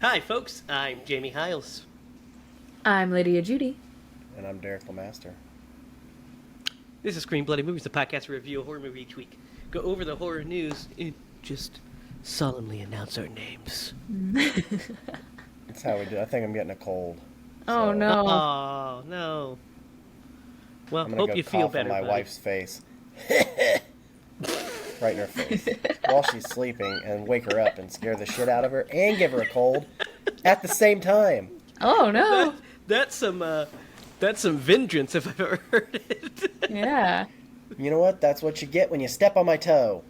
Hi, folks. I'm Jamie Hiles. I'm Lydia Judy. And I'm Derek Lemaster. This is Screen Bloody Movies, the podcast where we review a horror movie each week. Go over the horror news and just solemnly announce our names. That's how we do. I think I'm getting a cold. Oh, no. Oh, no. Well, I'm gonna hope go you cough feel better, on my buddy. wife's face. Right in her face. While she's sleeping, and wake her up and scare the shit out of her and give her a cold at the same time. Oh, no. That's some vengeance if I've ever heard it. Yeah. You know what? That's what you get when you step on my toe.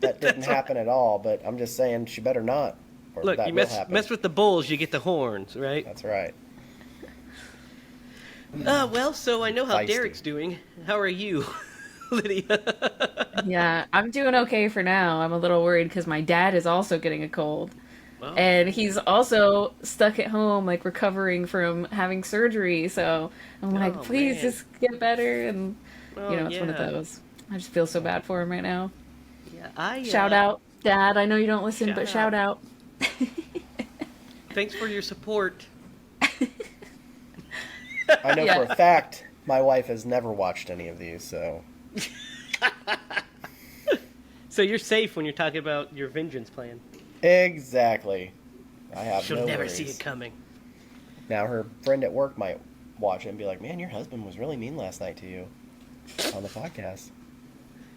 That didn't happen at all, but I'm just saying she better not. Or Look, that you will happen. mess with the bulls, you get the horns, right? That's right. Well, so I know how Feisty. Derek's doing. How are you, Lydia? Yeah, I'm doing okay for now. I'm a little worried because my dad is also getting a cold. Well, And he's also stuck at home, like, recovering from having surgery. So I'm like, Oh, please man. just get better. And, oh, it's one of yeah. those. I just feel so bad for him right now. Yeah, Shout out, Dad. I know you don't listen, but shout out. Thanks for your support. I know Yeah. for a fact my wife has never watched any of these, so So you're safe when you're talking about your vengeance plan. exactly. I have She'll no never worries. see it coming. Now her friend at work might watch it and be like, "Man, your husband was really mean last night to you on the podcast."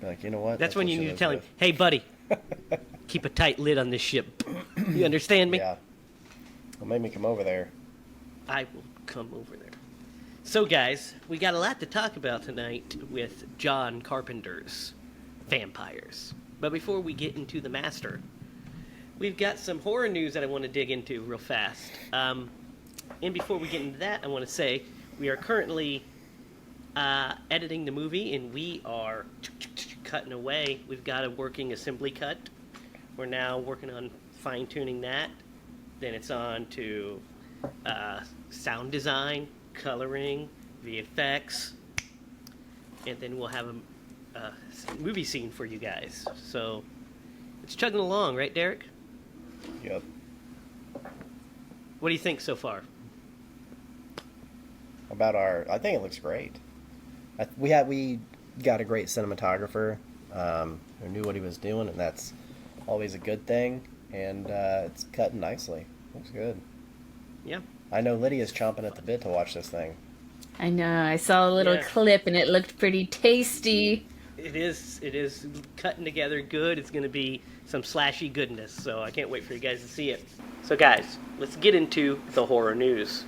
Be like, you know what? That's when what you she need to lives tell him, with. hey, buddy, keep a tight lid on this ship. You understand me? Yeah. Well, make me come over there. I will come over there. So, guys, we got a lot to talk about tonight with John Carpenter's Vampires. But before we get into the master, we've got some horror news that I want to dig into real fast. And before we get into that, I want to say we are currently editing the movie, and we are cutting away. We've got a working assembly cut. We're now working on fine-tuning that. Then it's on to sound design, coloring, VFX, and then we'll have a movie scene for you guys. So it's chugging along, right, Derek? Yep. What do you think so far? About I think it looks great. We got a great cinematographer who knew what he was doing, and that's always a good thing. And it's cutting nicely. Looks good. Yeah. I know Lydia's chomping at the bit to watch this thing. I know. I saw a little Yeah. clip and it looked pretty tasty. It is cutting together good. It's going to be some slashy goodness, so I can't wait for you guys to see it. So guys, let's get into the horror news.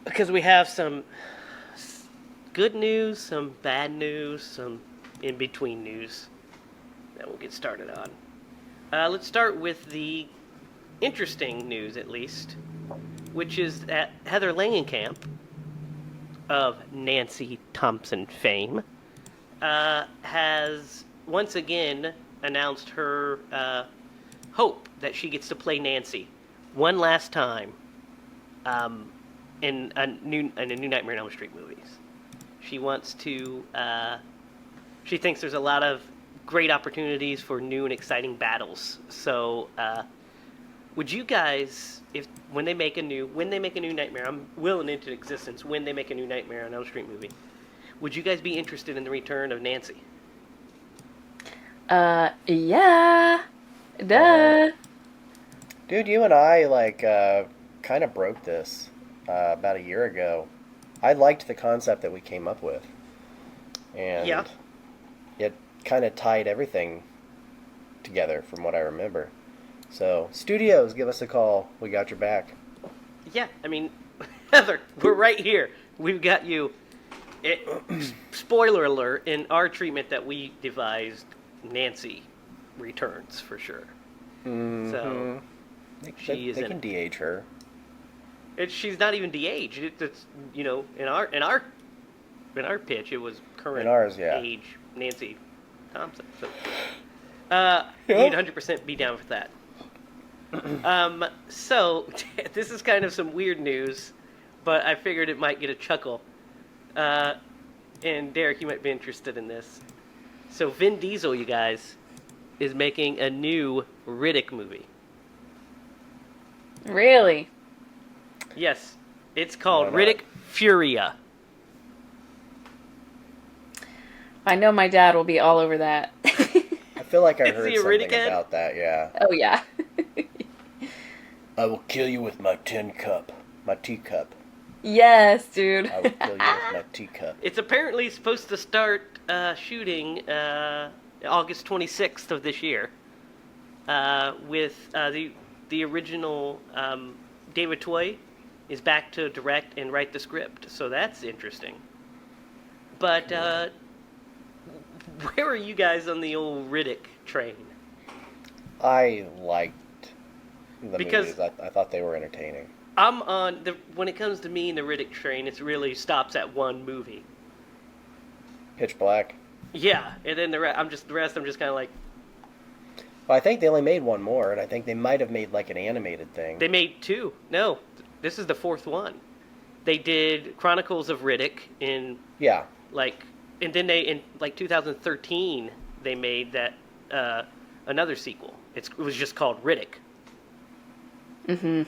Because we have some good news, some bad news, some in-between news that we'll get started on. Let's start with the interesting news, at least, which is that Heather Langenkamp of Nancy Thompson fame has once again announced her hope that she gets to play Nancy one last time in a new Nightmare on Elm Street movies. She wants to. She thinks there's a lot of great opportunities for new and exciting battles. So, would you guys, when they make a new Nightmare, I'm willing into existence. When they make a new Nightmare on Elm Street movie, would you guys be interested in the return of Nancy? Yeah. Duh. Dude, you and I kind of broke this about a year ago. I liked the concept that we came up with, and Yeah. it kind of tied everything together from what I remember. So, studios, give us a call. We got your back. Yeah, I mean, Heather, we're right here. We've got you. Spoiler alert, in our treatment that we devised, Nancy returns for sure. Mm-hmm. So, she is they in can DH her. she's not even de-aged. It's in our pitch, it was current In ours, yeah. age Nancy Thompson. So, Yeah. we'd 100% be down with that. So this is kind of some weird news, but I figured it might get a chuckle. and Derek, you might be interested in this. So Vin Diesel, you guys, is making a new Riddick movie. Really? Yes, it's called Why not? Riddick Furia. I know my dad will be all over that. I feel like I Is heard he a something Riddick head? about that. Yeah. Oh yeah. I will kill you with my my teacup. Yes, dude. I will kill you with my teacup. It's apparently supposed to start shooting August 26th of this year, with the original David Toy is back to direct and write the script, so that's interesting. But where are you guys on the old Riddick train? I liked the Because- movies. I thought they were entertaining. I'm on when it comes to me and the Riddick train, it really stops at one movie. Pitch Black. Yeah, and then the rest I'm just kind of like, Well, I think they only made one more, and I think they might have made like an animated thing. they made two. No, this is the fourth one. They did Chronicles of Riddick in Yeah. and then in 2013 they made that another sequel. It was just called Riddick. Mhm.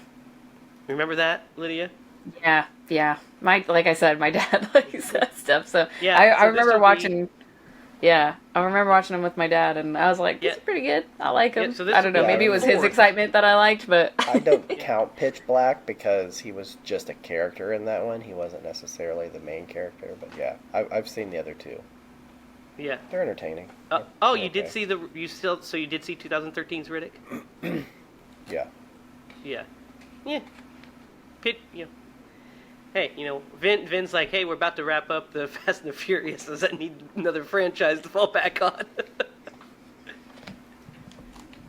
Remember that, Lydia? Yeah. Like I said, my dad likes that stuff. So Yeah, I so this remember will be- watching. Yeah, I remember watching them with my dad, and I was like, "This Yeah. is pretty good. I like Yeah, him." so this- I don't know. Yeah, Maybe it was his fourth. excitement that I liked, but I don't count Pitch Black because he was just a character in that one. He wasn't necessarily the main character, but yeah, I've seen the other two. Yeah. They're entertaining. Oh, you did Okay. see you did see 2013's Riddick? Yeah. Yeah. Yeah. Hey, Vin's like, hey, we're about to wrap up the Fast and the Furious. Does that need another franchise to fall back on?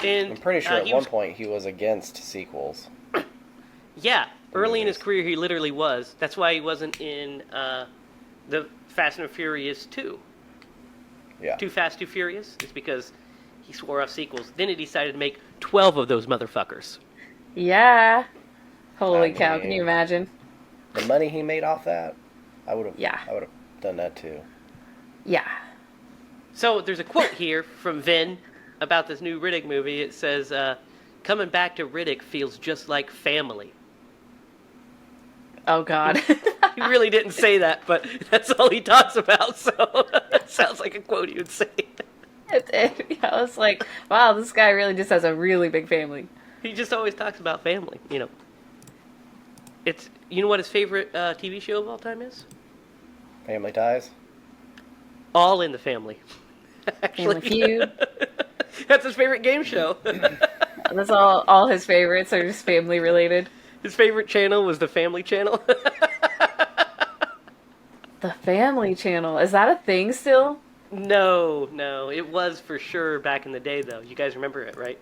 And I'm pretty sure at he one was- point he was against sequels. Yeah, early in his movies. career, he literally was. That's why he wasn't in the Fast and the Furious 2. Yeah. Too Fast, Too Furious. It's because he swore off sequels. Then he decided to make 12 of those motherfuckers. yeah. Holy I cow! Can mean- you imagine? The money he made off that, I would have. Yeah. I would have done that too. Yeah. So there's a quote here from Vin about this new Riddick movie. It says, coming back to Riddick feels just like family. Oh God. He really didn't say that, but that's all he talks about, so that sounds like a quote he would say. I was like, wow, this guy really just has a really big family. He just always talks about family, You know what his favorite TV show of all time is? Family Ties. All in the Family. Family Feud. That's his favorite game show. That's all his favorites are just family related. His favorite channel was the Family Channel. The Family Channel. Is that a thing still? No, it was for sure back in the day, though. You guys remember it, right?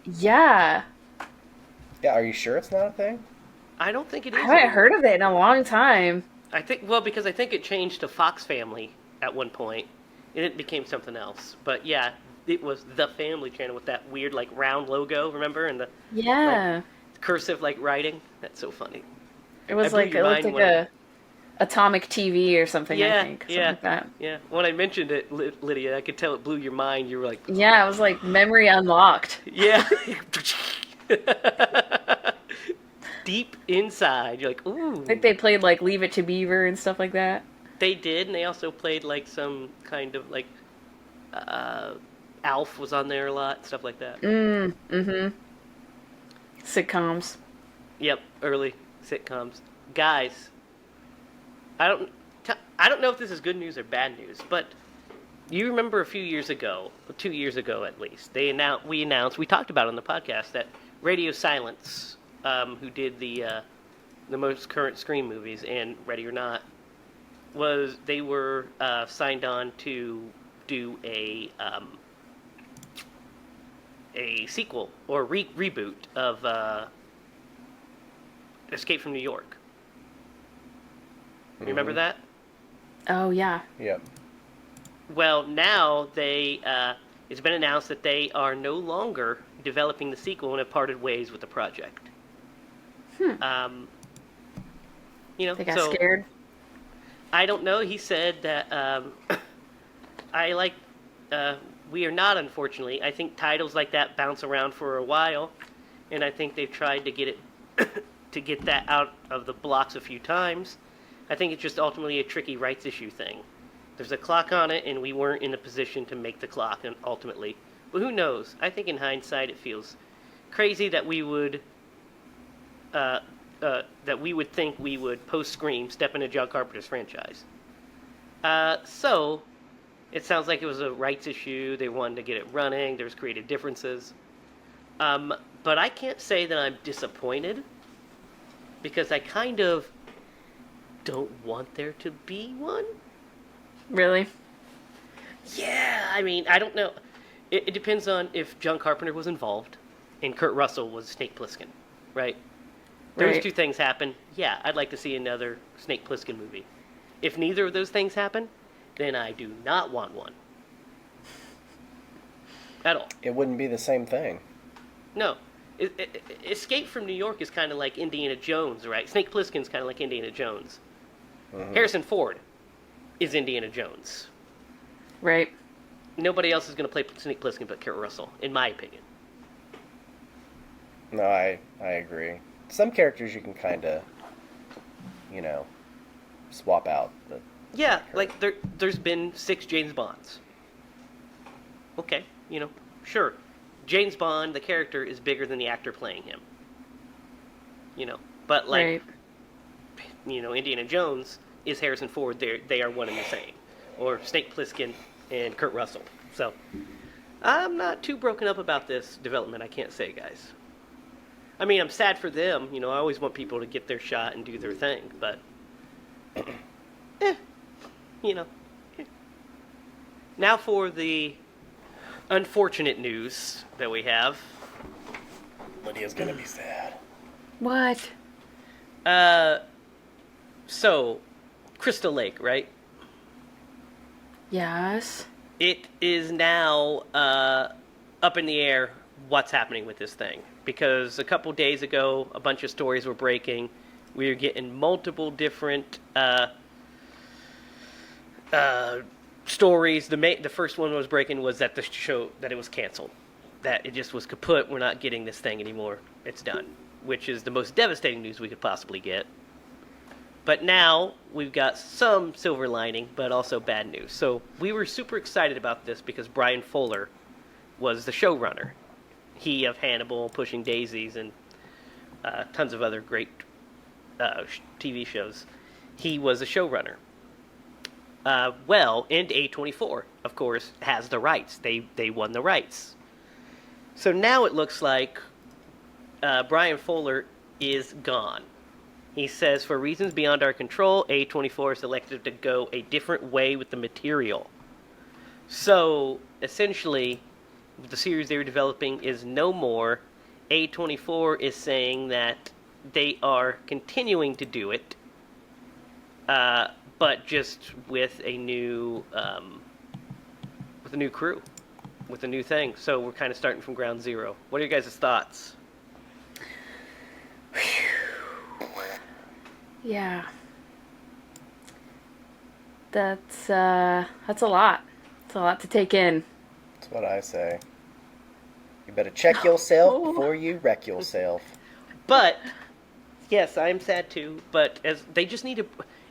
Yeah. Yeah. Are you sure it's not a thing? I don't think it is. I haven't anymore. heard of it in a long time. Because I think it changed to Fox Family at one point, and it became something else. But yeah, it was the Family Channel with that weird round logo, remember, and the Yeah. cursive writing. That's so funny. It was blew like, your it looked mind like when- a Atomic TV or something, Yeah, I think. Something yeah. like that. Yeah, when I mentioned it, Lydia, I could tell it blew your mind. You were like, Yeah, it was like memory unlocked. yeah. Deep inside, you're like, ooh. I think they played like Leave It to Beaver and stuff like that. They did, and they also played some kind of Alf was on there a lot, stuff like that. Sitcoms. Yep, early sitcoms. Guys, I don't know if this is good news or bad news, but you remember a few years ago, 2 years ago at least, we talked about on the podcast that Radio Silence, who did the most current Scream movies and Ready or Not, they were signed on to do a sequel or reboot of Escape from New York. Remember that? Oh, yeah. Yep. Well, now it's been announced that they are no longer developing the sequel and have parted ways with the project. They got scared. I don't know. He said that I like. We are not, unfortunately. I think titles like that bounce around for a while, and I think they've tried to get it to get that out of the blocks a few times. I think it's just ultimately a tricky rights issue thing. There's a clock on it, and we weren't in a position to make the clock, and ultimately. But who knows? I think in hindsight, it feels crazy that we would think we would post Scream step into John Carpenter's franchise. So it sounds like it was a rights issue. They wanted to get it running. There's creative differences. But I can't say that I'm disappointed because I kind of don't want there to be one. Really? Yeah, I mean, I don't know. It depends on if John Carpenter was involved and Kurt Russell was Snake Plissken, right? Those Right. two things happen. Yeah, I'd like to see another Snake Plissken movie. If neither of those things happen, then I do not want one. At all. It wouldn't be the same thing. No. Escape from New York is kind of like Indiana Jones, right? Snake Plissken's kind of like Indiana Jones. Mhm. Harrison Ford is Indiana Jones. Right. Nobody else is going to play Snake Plissken but Kurt Russell, in my opinion. No, I agree. Some characters you can kind of, swap out. But Yeah, like there's been 6 James Bonds. Okay, sure. James Bond, the character, is bigger than the actor playing him. But like, Right. Indiana Jones is Harrison Ford. They are one and the same. Or Snake Plissken and Kurt Russell. So, I'm not too broken up about this development, I can't say, guys. I mean, I'm sad for them. I always want people to get their shot and do their thing, but, eh. Now for the unfortunate news that we have. Lydia's gonna be sad. What? So, Crystal Lake, right? Yes. It is now up in the air what's happening with this thing. Because a couple days ago, a bunch of stories were breaking. We were getting multiple different stories. The first one was breaking was that the show, that it was canceled. That it just was kaput. We're not getting this thing anymore. It's done. Which is the most devastating news we could possibly get. But now we've got some silver lining, but also bad news. So we were super excited about this because Brian Fuller was the showrunner. He of Hannibal, Pushing Daisies, and tons of other great TV shows. He was a showrunner. And A24, of course, has the rights. They won the rights. So now it looks like Brian Fuller is gone. He says, for reasons beyond our control, A24 selected to go a different way with the material. So, essentially, the series they were developing is no more. A24 is saying that they are continuing to do it, but just with a new crew, with a new thing. So we're kind of starting from ground zero. What are your guys' thoughts? Yeah. That's a lot. It's a lot to take in. That's what I say. You better check yourself before you wreck yourself. But yes, I'm sad too. But as they just need to,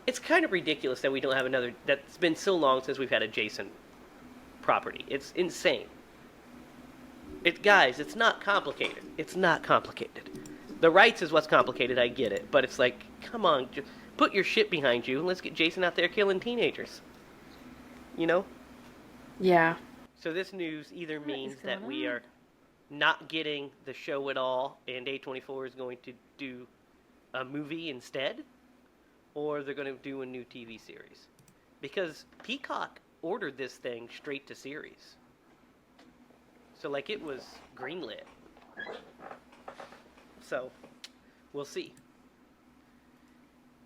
it's kind of ridiculous that we don't have another. That's been so long since we've had a Jason property. It's insane. Guys, it's not complicated. It's not complicated. The rights is what's complicated. I get it, but it's like, come on, just put your shit behind you and let's get Jason out there killing teenagers. Yeah. So this news either means is that going we on? are not getting the show at all, and A24 is going to do a movie instead, or they're going to do a new TV series. Because Peacock ordered this thing straight to series. So, like, it was greenlit. So, we'll see.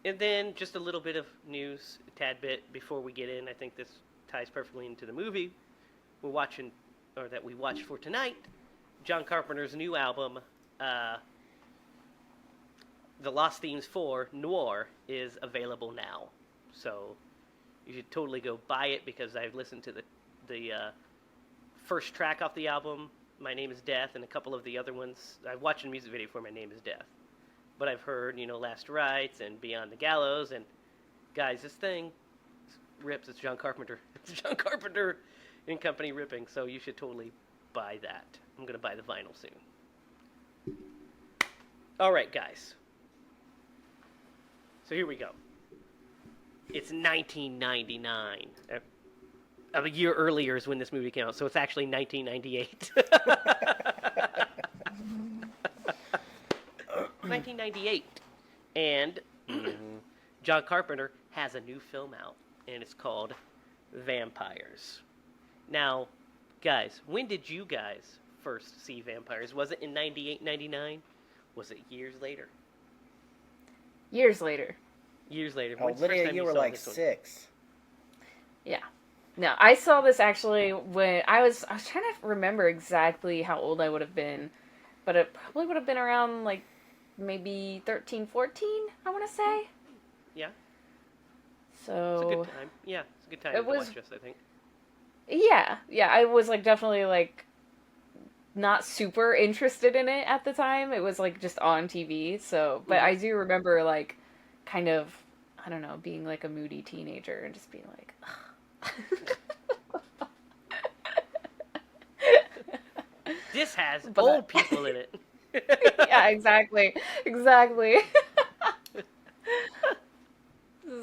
And then, just a little bit of news, a tad bit, before we get in. I think this ties perfectly into the movie we watched for tonight. John Carpenter's new album, The Lost Themes 4, Noir, is available now. So you should totally go buy it because I've listened to the first track off the album, My Name is Death, and a couple of the other ones. I've watched a music video for My Name is Death. But I've heard, Last Rites and Beyond the Gallows, and guys, this thing rips. It's John Carpenter. It's John Carpenter and Company ripping, so you should totally buy that. I'm going to buy the vinyl soon. All right, guys. So here we go. It's 1999. A year earlier is when this movie came out, so it's actually 1998. 1998. And John Carpenter has a new film out, and it's called Vampires. Now, guys, when did you guys first see Vampires? Was it in 98, 99? Was it years later? Years later. Years later. Oh, When's the first Lydia, time you were saw like this one? 6. Yeah. No, I saw this actually when I was trying to remember exactly how old I would have been, but it probably would have been around like maybe 13, 14, I want to say. Yeah. So It's a good time. Yeah, it's a good time to watch this, I think. Yeah, I was like definitely like not super interested in it at the time. It was like just on TV. So, but I do remember like kind of, I don't know, being like a moody teenager and just being like, This has But- old people in it. yeah, exactly. This is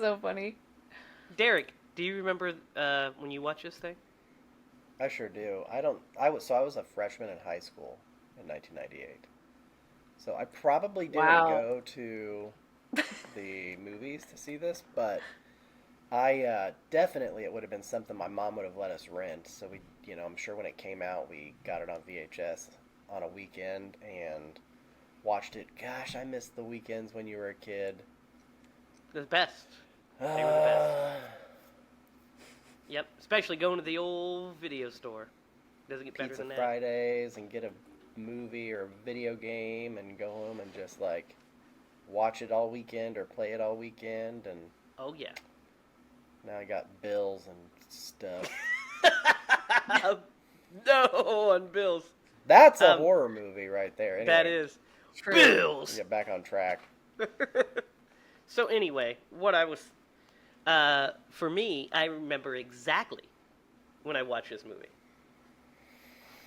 so funny. Derek, do you remember when you watched this thing? I sure do. I was a freshman in high school in 1998. So I probably didn't Wow. go to the movies to see this, but I definitely it would have been something my mom would have let us rent. So we, I'm sure when it came out, we got it on VHS on a weekend and watched it. Gosh, I missed the weekends when you were a kid. The best. They were the best. Yep, especially going to the old video store. Doesn't get better Pizza than that. Fridays and get a movie or a video game and go home and just like watch it all weekend or play it all weekend. And Oh, yeah. now I got bills and stuff. No, on Bills. That's a horror movie right there. Anyway, That is. True. Bills! Get back on track. So anyway, what I was... for me, I remember exactly when I watched this movie.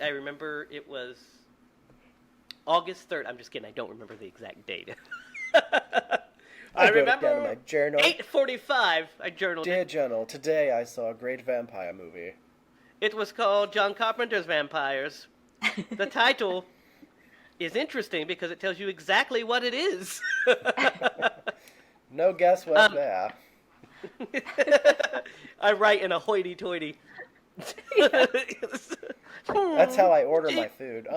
I remember it was August 3rd. I'm just kidding. I don't remember the exact date. I wrote it down in remember my journal. 8:45. I journaled Dear it. Journal, today I saw a great vampire movie. It was called John Carpenter's Vampires. The title is interesting because it tells you exactly what it is. No guess what's there. I write in a hoity-toity. That's how I order my food.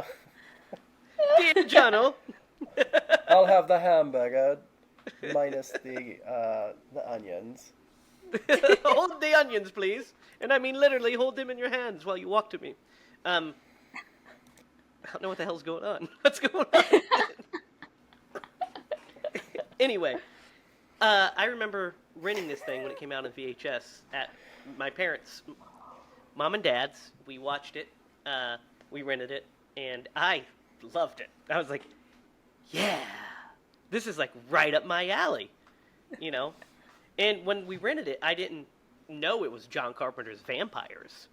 Dear Journal. I'll have the hamburger minus the onions. Hold the onions, please. And I mean literally hold them in your hands while you walk to me. I don't know what the hell's going on. What's going on? Anyway, I remember renting this thing when it came out on VHS at my parents' mom and dad's. We watched it. We rented it, and I loved it. I was like, yeah, this is like right up my alley, And when we rented it, I didn't know it was John Carpenter's Vampires.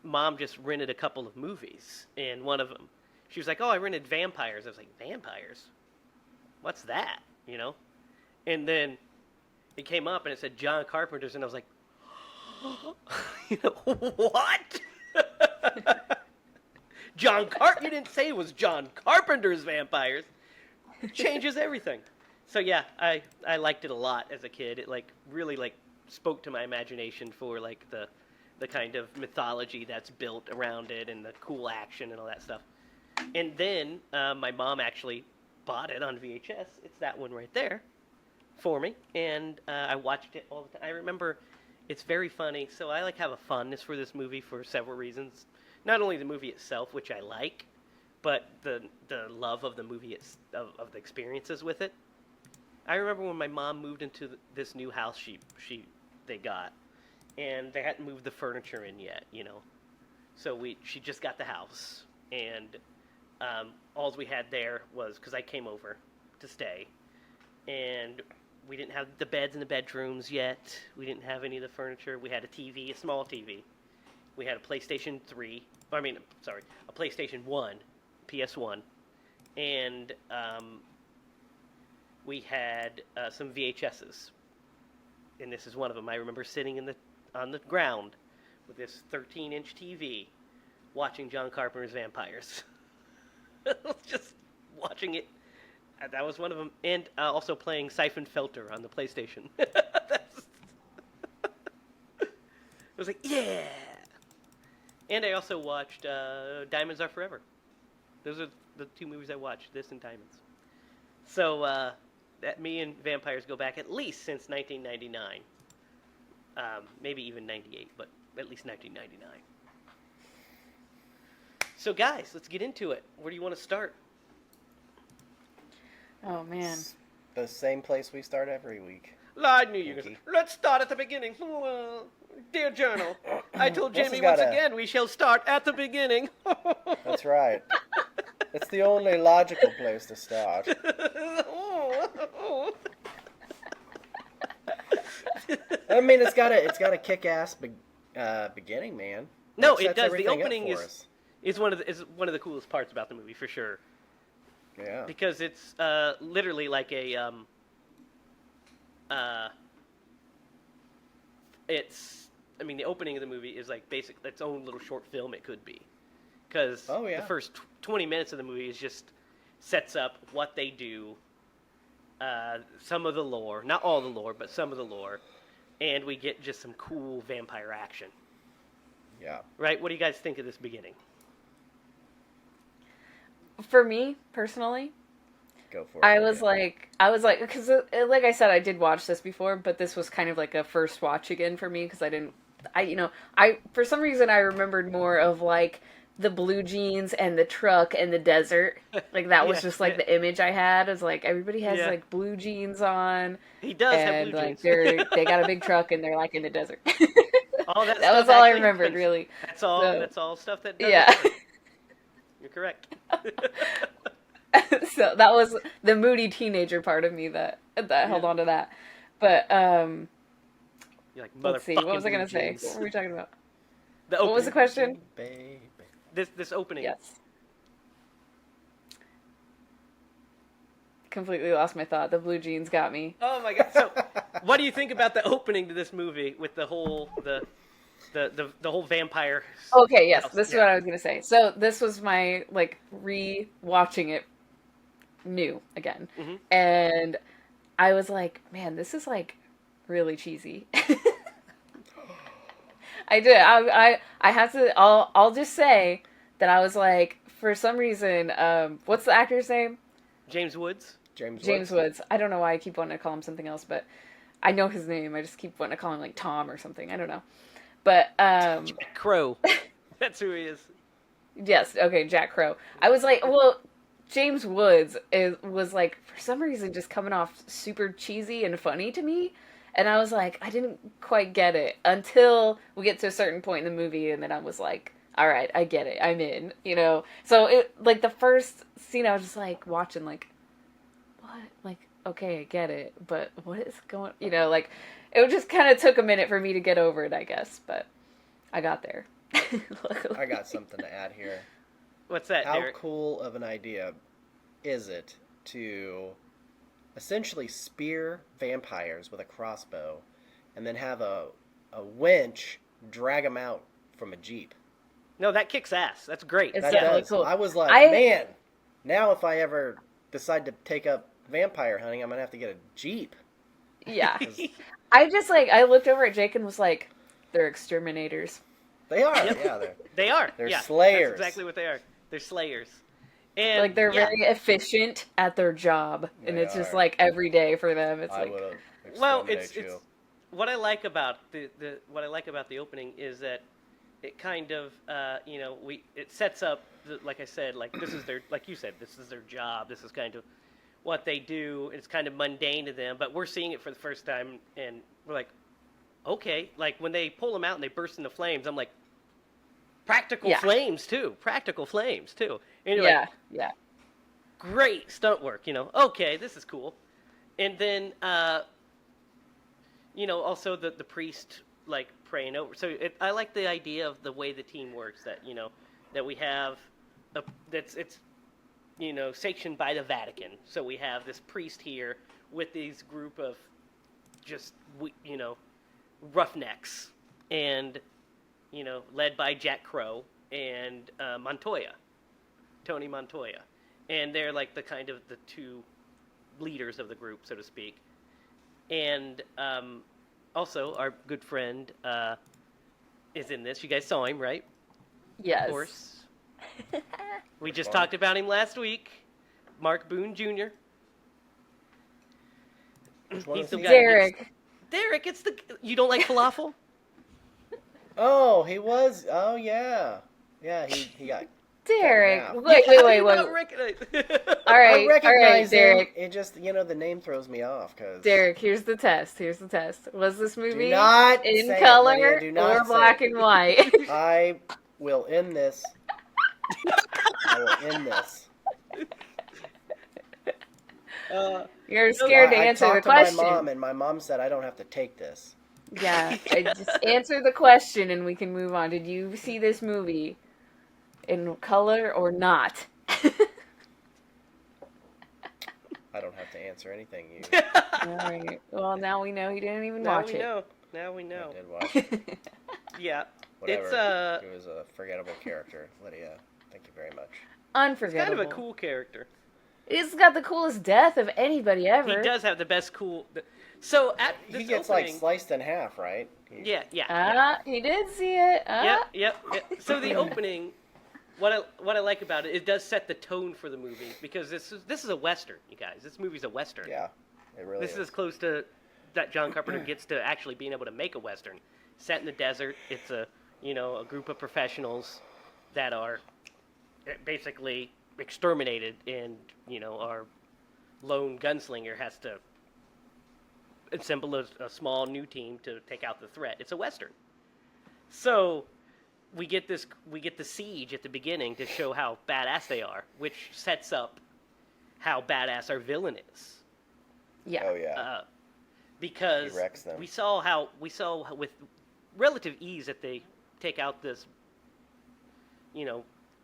Mom just rented a couple of movies, and one of them, she was like, oh, I rented Vampires. I was like, Vampires? What's that? And then it came up, and it said John Carpenter's, and I was like, what? You didn't say it was John Carpenter's Vampires. Changes everything. So yeah, I liked it a lot as a kid. It really spoke to my imagination for the kind of mythology that's built around it and the cool action and all that stuff. And then my mom actually bought it on VHS. It's that one right there for me, and I watched it all the time. I remember it's very funny. So I have a fondness for this movie for several reasons. Not only the movie itself, which I like, but the love of the movie of the experiences with it. I remember when my mom moved into this new house they got, and they hadn't moved the furniture in yet, you know. So she just got the house, and all we had there was, because I came over to stay, and we didn't have the beds in the bedrooms yet. We didn't have any of the furniture. We had a TV, a small TV. We had a PlayStation 3. A PlayStation 1, PS1, and we had some VHSs. And this is one of them. I remember sitting on the ground with this 13-inch TV, watching John Carpenter's Vampires. Just watching it. That was one of them. And also playing Siphon Filter on the PlayStation. It was like, yeah! And I also watched Diamonds Are Forever. Those are the two movies I watched, this and Diamonds. So, that me and vampires go back at least since 1999. Maybe even 98, but at least 1999. So, guys, let's get into it. Where do you want to start? Oh, man. It's the same place we start every week. I knew you were going to. Let's start at the beginning. Dear Journal, I told Jamie once again we shall start at the beginning. That's right. It's the only logical place to start. I mean, it's got a kick-ass beginning, man. No, It it sets does. The everything up opening for us. is one of the coolest parts about the movie for sure. Yeah. Because it's literally like a the opening of the movie is like its own little short film. It could be, because the first 20 minutes of the movie is just sets up what they do, some of the lore, not all the lore, but some of the lore, and we get just some cool vampire action. Yeah. Right? What do you guys think of this beginning? For me, personally, go for it. I was like, because like I said, I did watch this before, but this was kind of like a first watch again for me, because I for some reason I remembered more of like the blue jeans and the truck and the desert. Like that was just like the image I had. Is like everybody has like blue jeans on. He does have blue jeans. They got a big truck and they're like in the desert. All that was all I remembered, really. That's all. So, that's all stuff that. Does yeah. You're correct. So that was the moody teenager part of me that held on to that. But You're like, let's see. What was I gonna say? What were we talking about? What was the question? Baby. This opening. Yes. Completely lost my thought. The blue jeans got me. Oh my god! So, what do you think about the opening to this movie with the whole the whole vampire? Okay, yes, this is what I was gonna say. So this was my re-watching it new again, and I was like, man, this is like really cheesy. I did. I have to. I'll just say that I was like, for some reason, what's the actor's name? James Woods. James Woods. I don't know why I keep wanting to call him something else, but I know his name. I just keep wanting to call him like Tom or something. I don't know. But Jack Crow. That's who he is. Yes. Okay, Jack Crow. I was like, well, James Woods was like, for some reason just coming off super cheesy and funny to me. And I was like, I didn't quite get it until we get to a certain point in the movie, and then I was like, all right, I get it. I'm in, you know? So it, like, the first scene, I was just like watching like, what? Like, okay, I get it, but what is going, you know, like, it just kind of took a minute for me to get over it, I guess, but I got there. I got something to add here. What's that, How Derek? cool of an idea is it to essentially spear vampires with a crossbow and then have a winch drag them out from a Jeep? No, that kicks ass. That's great. It's That definitely does. cool. I was like, man, now if I ever decide to take up vampire hunting, I'm going to have to get a Jeep. Yeah. I just I looked over at Jake and was like, they're exterminators. They are, Yep. yeah. They are. They're yeah, slayers. That's exactly what they are. They're slayers. And Like, they're very efficient at their job, and They it's just are. like every day for them. It's I like, would well, exterminate it's you. what I like about what I like about the opening is that it kind of it sets up like I said, like this is their, like you said, this is their job. This is kind of what they do. It's kind of mundane to them, but we're seeing it for the first time, and we're like, okay. Like when they pull them out and they burst into flames, I'm like, practical flames too. Practical flames too. And you're like, yeah. great stunt work. Okay, this is cool. And then, also the priest like praying over. So I like the idea of the way the team works. That that we have it's sanctioned by the Vatican. So we have this priest here with these group of just roughnecks, and led by Jack Crow and Tony Montoya, and they're like the kind of the two leaders of the group, so to speak. And also our good friend is in this. You guys saw him, right? Yes. Of course. We just talked about him last week. Mark Boone Jr. He's Derek. Derek, you don't like falafel? Oh, he was. Oh, yeah. Yeah, he got. Derek. cut in half. Wait. All right, I recognize him. Derek. It just, the name throws me off. Derek, here's the test. Was this movie Do not in say color it, Lydia. Do not or say black it. and white? I will end this. You're scared to I answer the talked question. to my mom, and my mom said I don't have to take this. Yeah, just answer the question and we can move on. Did you see this movie in color or not? I don't have to answer anything. All right. Well, now we know he didn't even watch it. Now we know. I did watch it. Yeah. Whatever. It was a forgettable character, Lydia. Thank you very much. Unforgettable. It's kind of a cool character. He's got the coolest death of anybody ever. He does have the best cool. So at this He gets opening, like sliced in half, right? Yeah. He did see it. Yep. So the opening, what I like about it does set the tone for the movie, because this is a Western, you guys. This movie's a Western. Yeah, it really This is as close to that John Carpenter gets to actually being able to make a Western. Set in the desert. It's a group of professionals that are basically exterminated, and our lone gunslinger has to assemble a small new team to take out the threat. It's a Western. So we get the siege at the beginning to show how badass they are, which sets up how badass our villain is. Yeah. Oh yeah. Because he wrecks them. we saw with relative ease that they take out this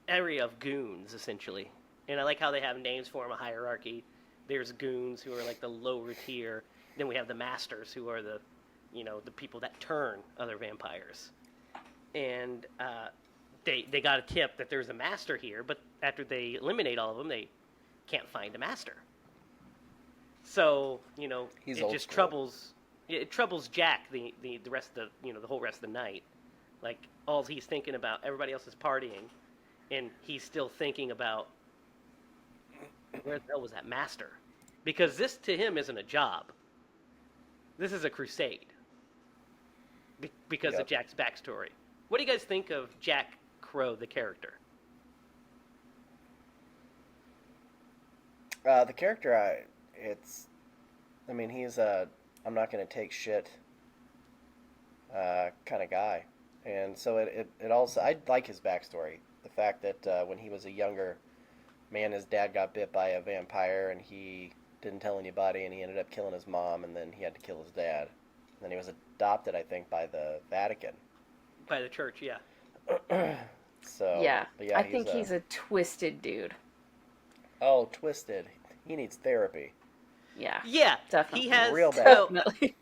area of goons, essentially. And I like how they have names for them, a hierarchy. There's goons, who are like the lower tier. Then we have the masters, who are the people that turn other vampires. And they got a tip that there's a master here, but after they eliminate all of them, they can't find a master. So He's it old just school. troubles Jack the rest of the whole rest of the night. Like, all he's thinking about, everybody else is partying, and he's still thinking about, where the hell was that master? Because this to him isn't a job. This is a crusade. Because of Jack's backstory. What do you guys think of Jack Crow, the character? The character, he's a I'm not going to take shit kind of guy. And so it also, I like his backstory. The fact that when he was a younger man, his dad got bit by a vampire, and he didn't tell anybody, and he ended up killing his mom, and then he had to kill his dad. And then he was adopted, I think, by the Vatican. By the church, yeah. So Yeah. but yeah, I think he's a twisted dude. Oh, twisted. He needs therapy. Yeah. Yeah, Definitely. he has Real bad. Definitely.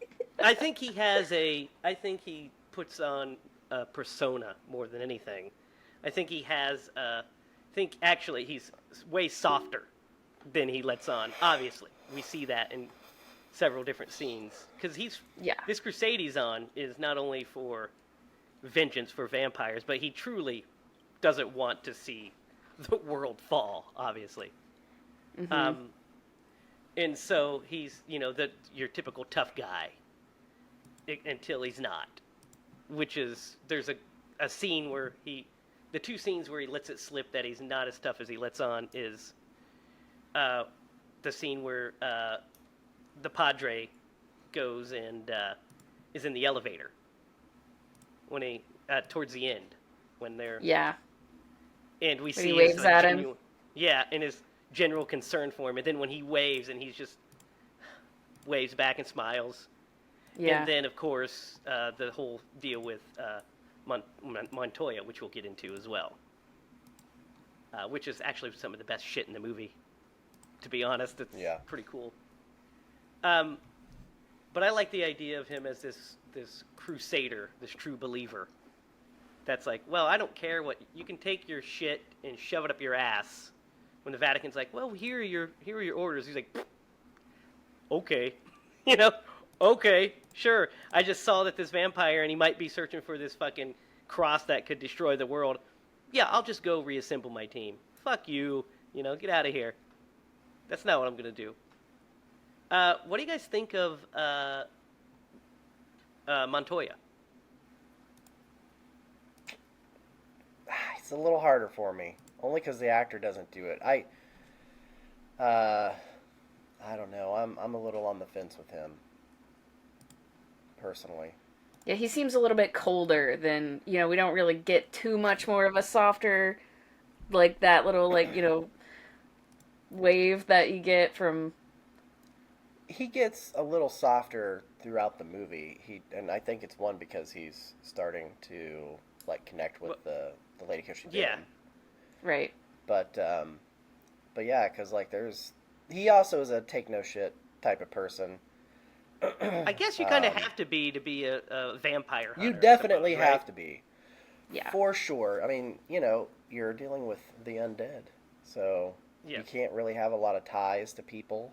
I think he puts on a persona more than anything. I think he has. Actually he's way softer than he lets on. Obviously, we see that in several different scenes, because this crusade he's on is not only for vengeance for vampires, but he truly doesn't want to see the world fall. Obviously. Mm-hmm. And so he's, your typical tough guy until he's not. Which is, there's a scene where the two scenes where he lets it slip that he's not as tough as he lets on is the scene where the Padre goes and is in the elevator when he towards the end when they're Yeah. and we When see he his, waves at him. and his general concern for him, and then when he waves and he's just waves back and smiles, Yeah. and then of course the whole deal with Montoya, which we'll get into as well, which is actually some of the best shit in the movie. To be honest, it's pretty cool. But I like the idea of him as this crusader, this true believer. That's like, well, I don't care what you can take your shit and shove it up your ass. When the Vatican's like, well, here are your orders. He's like, okay, okay, sure. I just saw that this vampire and he might be searching for this fucking cross that could destroy the world. Yeah, I'll just go reassemble my team. Fuck you, get out of here. That's not what I'm gonna do. What do you guys think of Montoya? It's a little harder for me, only because the actor doesn't do it. I don't know. I'm a little on the fence with him, personally. Yeah, he seems a little bit colder than, we don't really get too much more of a softer, like that little, wave that you get from... He gets a little softer throughout the movie. And I think it's one because he's starting to, connect with the lady because she did. Yeah. Right. But yeah, because, he also is a take no shit type of person. I guess you kind of have to be a vampire hunter. You definitely right? have to be. Yeah. For sure. I mean, you're dealing with the undead. So you can't really have a lot of ties to people.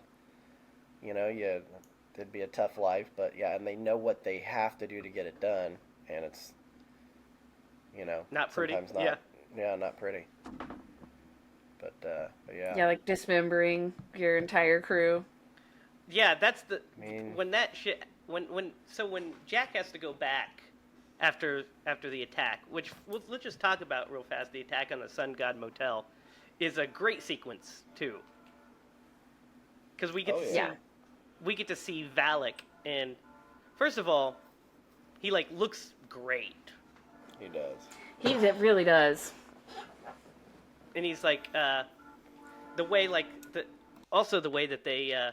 It'd be a tough life, but yeah, and they know what they have to do to get it done, and it's, not pretty. Sometimes not. Yeah, not pretty. But yeah. Yeah, like dismembering your entire crew. Yeah, that's when that shit when Jack has to go back after the attack, which let's just talk about real fast. The attack on the Sun God Motel is a great sequence too, because we get to see Valak, and first of all, he looks great. He does. He really does. And he's the way also the way that they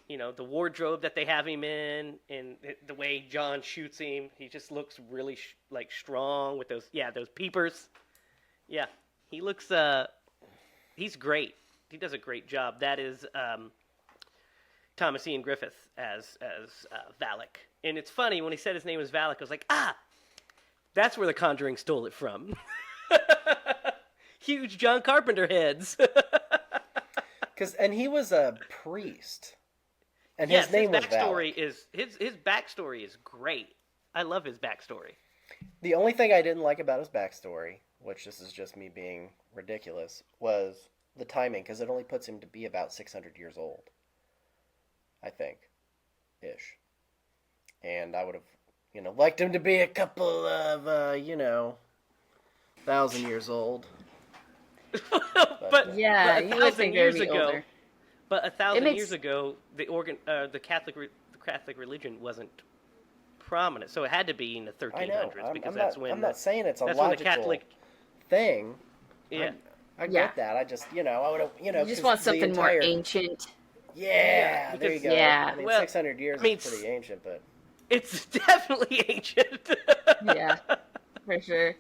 the wardrobe that they have him in, and the way John shoots him, he just looks really strong with those peepers. Yeah, he looks he's great. He does a great job. That is Thomas Ian Griffith as Valak. And it's funny when he said his name was Valak, I was like, that's where The Conjuring stole it from. Huge John Carpenter heads. And he was a priest. And his name was Valak. His backstory is great. I love his backstory. The only thing I didn't like about his backstory, which this is just me being ridiculous, was the timing, because it only puts him to be about 600 years old. I think. Ish. And I would have, liked him to be a couple of, 1,000 years old. But yeah, but you would think years they'd be ago, older. But 1,000 years ago, the Catholic religion wasn't prominent, so it had to be in the 1300s. I know. I'm not saying it's a that's logical when the Catholic thing. Yeah. I get that. I just, I would have, You just want something more ancient. Yeah, there you go. Yeah. I mean, Well, 600 years is pretty ancient, but... It's definitely ancient. Yeah, for sure.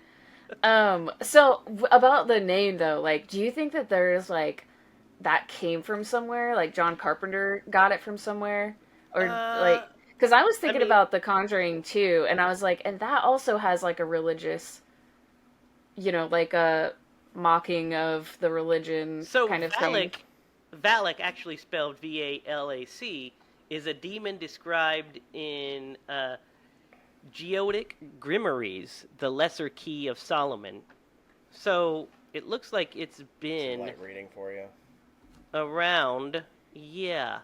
So about the name though, do you think that there's that came from somewhere? Like John Carpenter got it from somewhere, or because I was thinking about The Conjuring too, and I was like, and that also has a religious, a mocking of the religion kind of thing. Valak, actually spelled Valac, is a demon described in Geotic Grimoires, the Lesser Key of Solomon. So it looks like it's been Some light reading for you. Around, yeah,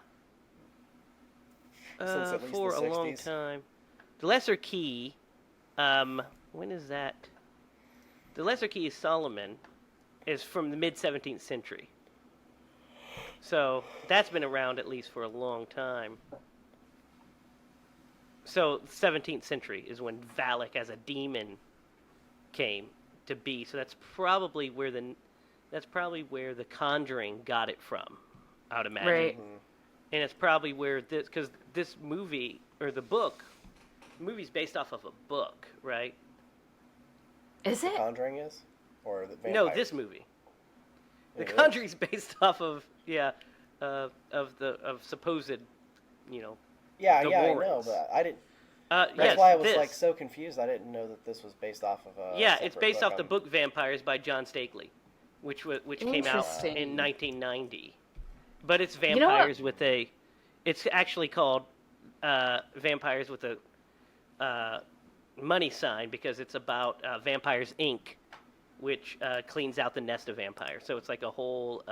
Since at least for the a 60s. long time. The Lesser Key, when is that? The Lesser Key of Solomon is from the mid 17th century. So that's been around at least for a long time. So 17th century is when Valak as a demon came to be. So that's probably where the Conjuring got it from, I would imagine. Right. And it's probably where because this movie or the movie's based off of a book, right? Is The it? Conjuring is, or the vampires? No, this movie. The It is? Conjuring's based off of supposed, you know. Yeah, the I know, Warrens. but I didn't. That's That's why I was this. like so confused. I didn't know that this was based off of a. Yeah, it's separate based off the I'm- book Vampires by John Stakely, which came out Interesting. in 1990. But it's You know what? vampires with a. It's actually called Vampires with a money sign because it's about Vampires Inc., which cleans out the nest of vampires. So it's like a whole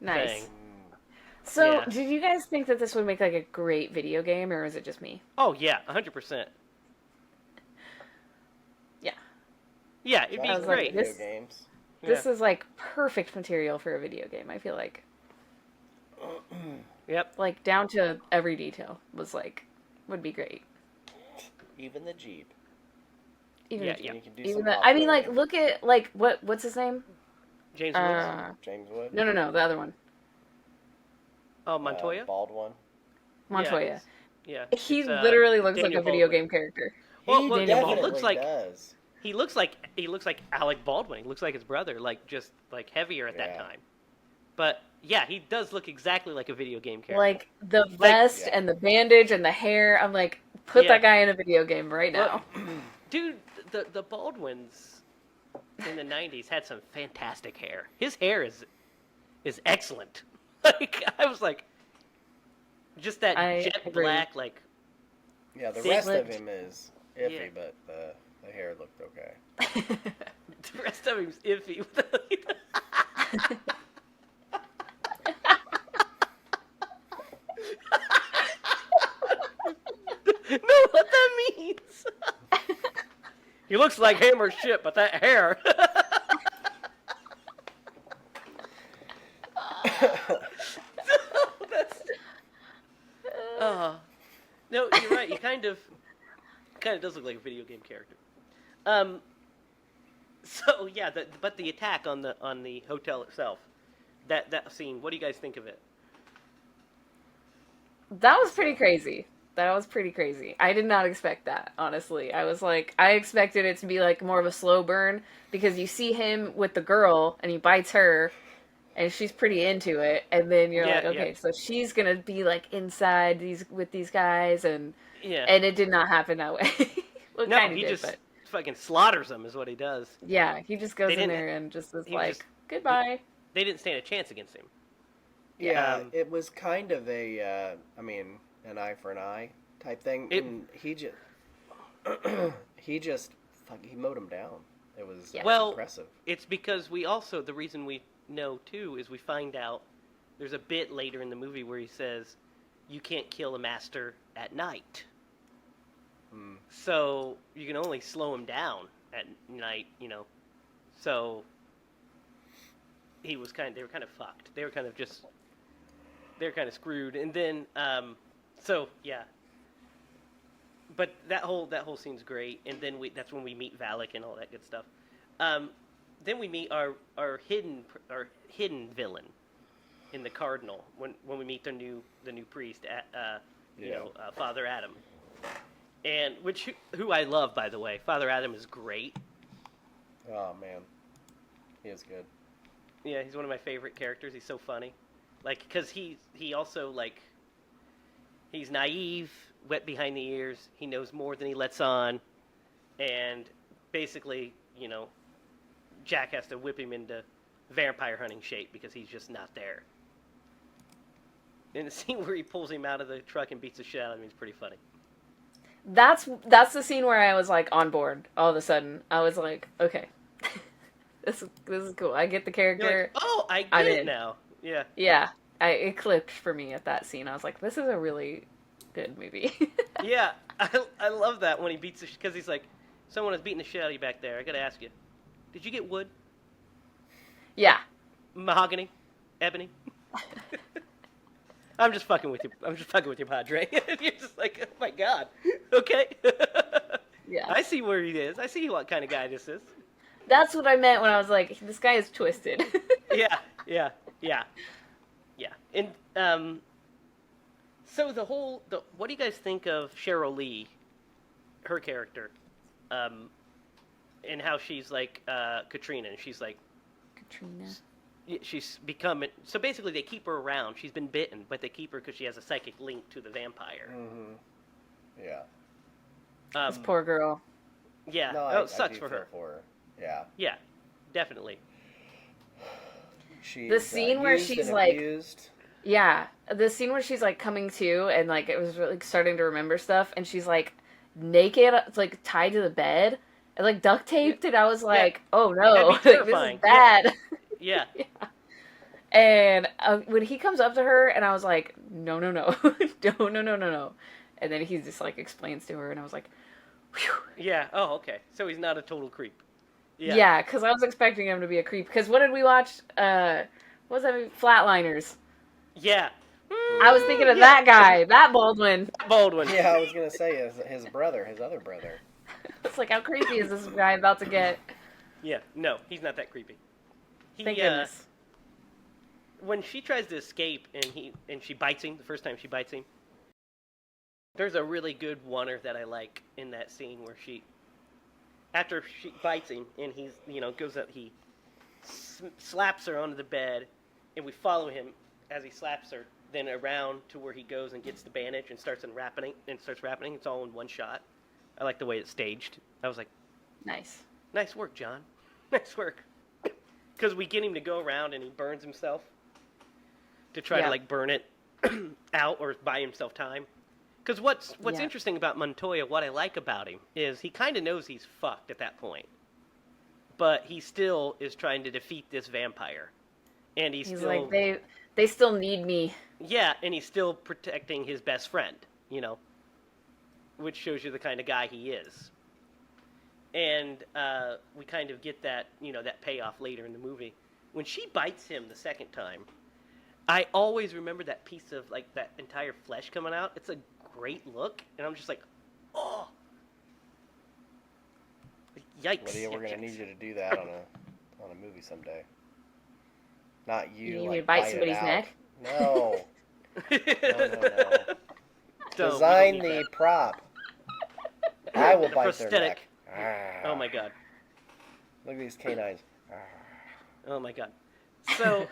Nice. thing. So, Yeah. did you guys think that this would make like a great video game, or is it just me? Oh yeah, 100%. Yeah. Yeah, it'd So be I was like, great. video this- games. This is like perfect material for a video game. I feel like, Yep. like down to every detail would be great. Even the Jeep. Even Yeah, if- yeah. You can do even some the, I mean, like, off-roading. look at like what's his name? James Woods. James Wood. No, the other one, Oh, Montoya. Bald one. Montoya. Yeah. He it's, literally looks Daniel like a video Baldwin. game character. Well, He well, Daniel he Baldwin. definitely looks like does. he looks like Alec Baldwin. He looks like his brother, like just like heavier at that Yeah. time. But yeah, he does look exactly like a video game character. Like the vest Yeah. and the bandage and the hair. I'm like, put Yeah. that guy in a video game right now. Dude, the Baldwins in the '90s had some fantastic hair. His hair is excellent. Like I was like, just that I jet agree. black, like Yeah, the Thick rest of lipped. him is iffy, Yeah. but the hair looked okay. the rest of him's iffy. Know what that means? He looks like him or shit, but that hair. That's. No, you're right. He kind of does look like a video game character. So yeah, but the attack on the hotel itself, that scene. What do you guys think of it? That was pretty crazy. I did not expect that, honestly. I was like, I expected it to be like more of a slow burn because you see him with the girl and he bites her and she's pretty into it. And then you're Yeah, like, okay, yeah. so she's going to be like inside with these guys. And Yeah. it did not happen that way. Well, No, kind of he did, just but fucking slaughters them, is what he does. yeah, he just goes They in didn't- there and just is he like, just- goodbye. They didn't stand a chance against him. Yeah, Um, it was kind of a, an eye for an eye type thing. And he just he mowed him down. It was Yeah. Well, impressive. It's because the reason we know too is we find out there's a bit later in the movie where he says, "You can't kill a master at night." Hmm. So you can only slow him down at night, you know. So they were kind of fucked. They were kind of screwed. And then so yeah. But that whole scene's great. And then that's when we meet Valak and all that good stuff. Then we meet our hidden villain in the Cardinal when we meet the new priest Father Adam. And who I love, by the way. Father Adam is great. Oh man, he is good. Yeah, he's one of my favorite characters. He's so funny. Like, because he also, like, he's naive, wet behind the ears. He knows more than he lets on. And basically, you know, Jack has to whip him into vampire hunting shape because he's just not there. And the scene where he pulls him out of the truck and beats the shit out of him is pretty funny. That's the scene where I was like on board all of a sudden. I was like, okay. This is cool. I get the You're character. like, oh, I I'm get it in. now. Yeah. Yeah, it clicked for me at that scene. I was like, this is a really good movie. Yeah, I love that when he beats the because he's like, someone is beating the shit out of you back there. I gotta ask you, did you get wood? Yeah. Mahogany? Ebony? I'm just fucking with you. I'm just fucking with you, Padre. You're just like, oh my god. Okay. Yeah. I see where he is. I see what kind of guy this is. That's what I meant when I was like, this guy is twisted. Yeah, yeah, yeah, yeah. And so what do you guys think of Cheryl Lee, her character, and how she's like Katrina, and she's like Katrina. she's become so basically they keep her around. She's been bitten, but they keep her because she has a psychic link to the vampire. Mm-hmm. Yeah. This poor girl. Yeah. No, it sucks I do for feel her. For her. Yeah. Yeah, definitely. She's The scene where used she's and like, abused. yeah, the scene where she's like coming to and like it was really starting to remember stuff, and she's like naked, like tied to the bed and like duct taped, and I was like, oh no, That'd be like, this terrifying. is bad. Yeah. Yeah. And when he comes up to her, and I was like, no, no, no, no, no, no, no, no, and then he just like explains to her, and I was like, whew. Yeah. Oh, okay. So he's not a total creep. Yeah, because I was expecting him to be a creep. Because what did we watch? What was that movie? Flatliners. Yeah. I was thinking of that guy, that Baldwin. Baldwin. Yeah, I was gonna say his brother, his other brother. It's like, how creepy is this guy about to get? Yeah. No, he's not that creepy. Thank goodness. When she tries to escape and she bites him the first time she bites him, there's a really good oneer that I like in that scene where after she bites him and he's goes up, he slaps her onto the bed, and we follow him as he slaps her, then around to where he goes and gets the bandage and starts wrapping. It's all in one shot. I like the way it's staged. I was like, nice work, John. Nice work. Because we get him to go around and he burns himself to try to like burn it out or buy himself time. Because what's interesting about Montoya, what I like about him, is he kind of knows he's fucked at that point. But he still is trying to defeat this vampire. And he's still like, they still need me. Yeah, and he's still protecting his best friend, which shows you the kind of guy he is. And we kind of get that, that payoff later in the movie. When she bites him the second time, I always remember that piece of, like, that entire flesh coming out. It's a great look, and I'm just like, oh, yikes! Lydia, we're gonna need you to do that on a movie someday. Not you. You need like, me to bite it somebody's out. neck? No. No. So, Design the prop. I will The bite prosthetic. their neck. Oh my god! Look at these canines. Oh my god! So,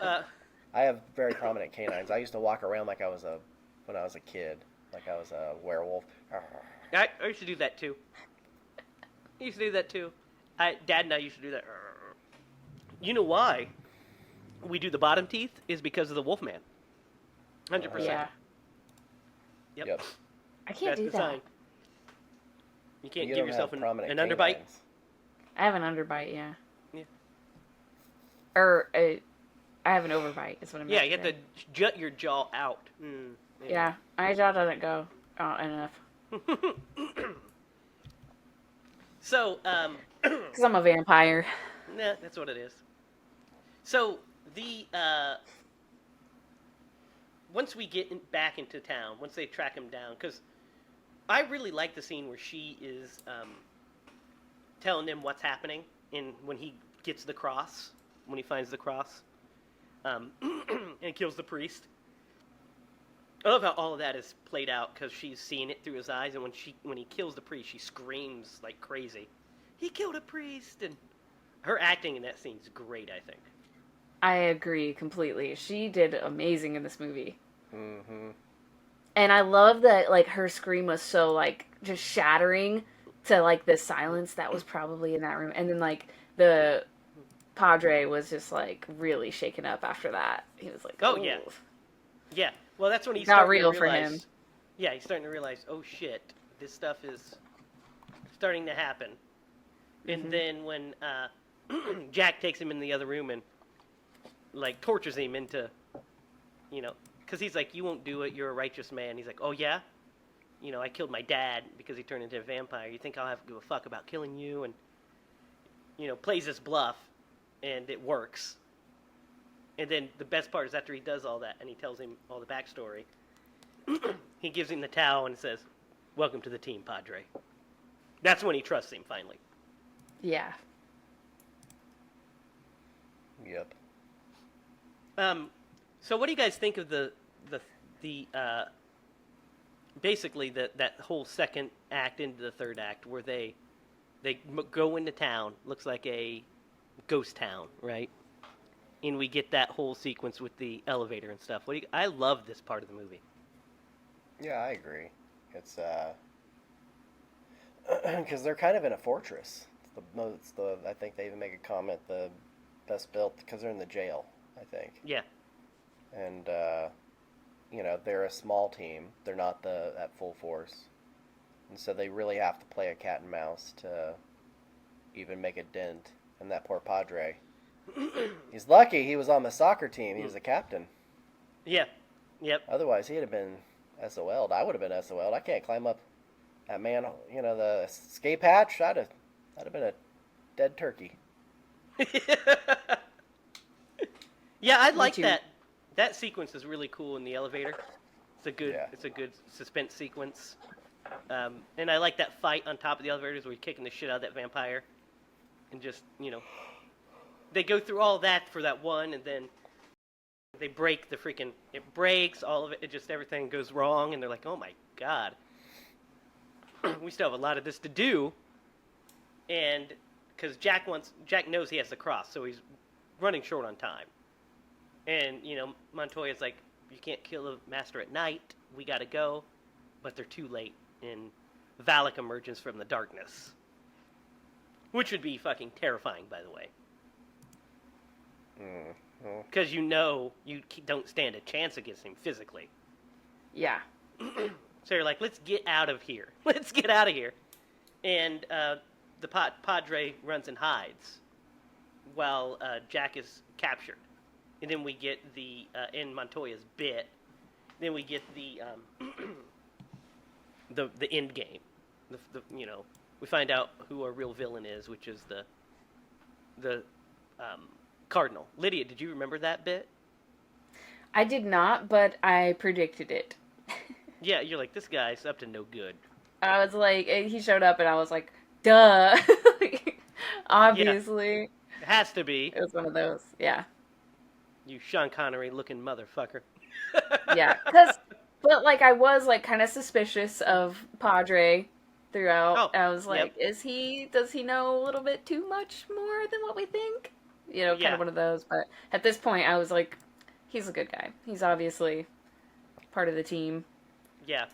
I have very prominent canines. I used to walk around like when I was a kid, like I was a werewolf. I used to do that too. Dad and I used to do that. You know why we do the bottom teeth is because of the Wolfman. 100%. Yeah. Yep. I can't That's do the that. sign. You can't You give don't yourself have an prominent underbite. canines. I have an underbite, yeah. Yeah. Or I have an overbite, is what I meant. Yeah, you have to jut your jaw out. Yeah, my jaw doesn't go enough. So, Because I'm a vampire. nah, that's what it is. So, once we get back into town, once they track him down, because I really like the scene where she is telling them what's happening, when he gets the cross, when he finds the cross, and kills the priest. I love how all of that is played out because she's seeing it through his eyes, and when he kills the priest, she screams like crazy. He killed a priest, and her acting in that scene is great. I think. I agree completely. She did amazing in this movie. Mm-hmm. And I love that, like, her scream was so, like, just shattering to, like, the silence that was probably in that room. And then, like, the Padre was just, like, really shaken up after that. He was like, oh, ooh. yeah. Yeah. Well, that's when he's Not starting real to for realize, him. Yeah, he's starting to realize, oh, shit, this stuff is starting to happen. And then when Jack takes him in the other room and, like, tortures him into, because he's like, you won't do it, you're a righteous man. He's like, oh, yeah? I killed my dad because he turned into a vampire. You think I'll have to give a fuck about killing you? And, plays this bluff, and it works. And then the best part is after he does all that and he tells him all the backstory, he gives him the towel and says, "Welcome to the team, Padre." That's when he trusts him finally. Yeah. Yep. So what do you guys think of the basically that whole second act into the third act where they go into town, looks like a ghost town, right? And we get that whole sequence with the elevator and stuff. I love this part of the movie. Yeah, I agree. It's because they're kind of in a fortress. I think they even make a comment, the best built, because they're in the jail, I think. Yeah. And they're a small team. They're not at full force, and so they really have to play a cat and mouse to even make a dent. And that poor Padre. He's lucky he was on the soccer team. He was the captain. Yeah. Yep. Otherwise, he'd have been SOL'd. I would have been SOL'd. I can't climb up that the escape hatch. I'd have been a dead turkey. Yeah, I like too. that. That sequence is really cool in the elevator. Yeah. It's a good suspense sequence. And I like that fight on top of the elevators where he's kicking the shit out of that vampire. And just, they go through all that for that one, and then they break it breaks, all of it, everything goes wrong, and they're like, oh my god. We still have a lot of this to do. And, because Jack knows he has the cross, so he's running short on time. And, Montoya's like, you can't kill the master at night, we gotta go. But they're too late, and Valak emerges from the darkness. Which would be fucking terrifying, by the way. Because you don't stand a chance against him physically. Yeah. So you're like, let's get out of here. Let's get out of here. And the Padre runs and hides while Jack is captured. And then we get in Montoya's bit, then we get the end game. We find out who our real villain is, which is the Cardinal. Lydia, did you remember that bit? I did not, but I predicted it. Yeah, you're like, this guy's up to no good. I was like, he showed up and I was like, duh. Obviously. Yeah, it has to be. It was one of those, yeah. You Sean Connery looking motherfucker. Yeah, but I was kind of suspicious of Padre throughout. Oh, I was like, yep. does he know a little bit too much more than what we think? Kind Yeah. of one of those. But at this point, I was like, he's a good guy. He's obviously part of the team. Yeah.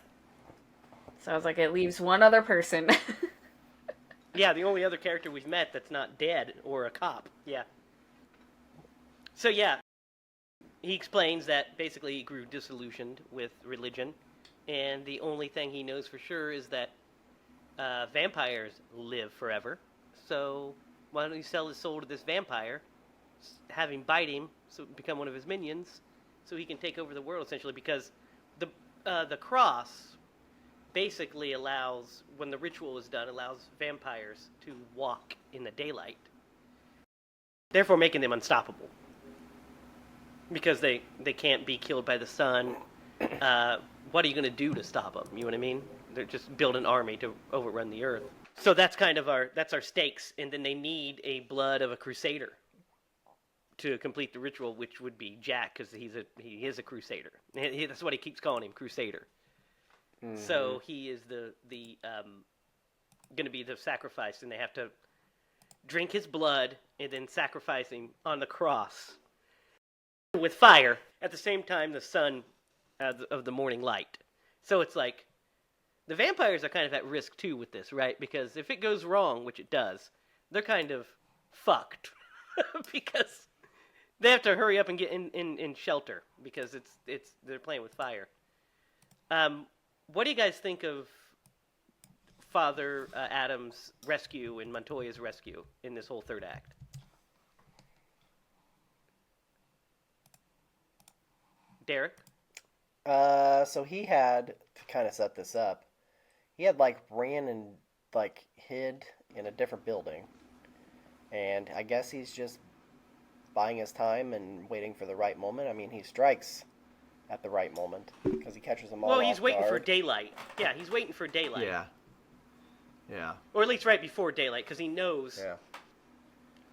So I was like, it leaves one other person. Yeah, the only other character we've met that's not dead or a cop. Yeah. So yeah, he explains that basically he grew disillusioned with religion, and the only thing he knows for sure is that vampires live forever. So why don't you sell his soul to this vampire, have him bite him, so become one of his minions, so he can take over the world essentially? Because the cross basically allows, when the ritual is done, allows vampires to walk in the daylight, therefore making them unstoppable. Because they can't be killed by the sun. What are you going to do to stop them? You know what I mean? They're just build an army to overrun the earth. So that's kind of our stakes, and then they need a blood of a crusader to complete the ritual, which would be Jack, because he is a crusader. That's what he keeps calling him, Crusader. Mm-hmm. So he is the going to be the sacrifice, and they have to drink his blood and then sacrifice him on the cross with fire at the same time the sun of the morning light. So it's like the vampires are kind of at risk too with this, right? Because if it goes wrong, which it does, they're kind of fucked because they have to hurry up and get in shelter because they're playing with fire. What do you guys think of Father Adam's rescue and Montoya's rescue in this whole third act? Derek? So he had, to kind of set this up, he had ran and hid in a different building, and I guess he's just buying his time and waiting for the right moment. I mean, he strikes at the right moment because he catches them all. Well, he's off waiting for guard. daylight. Yeah, he's waiting for daylight. Yeah. Or at least right before daylight, because he knows Yeah.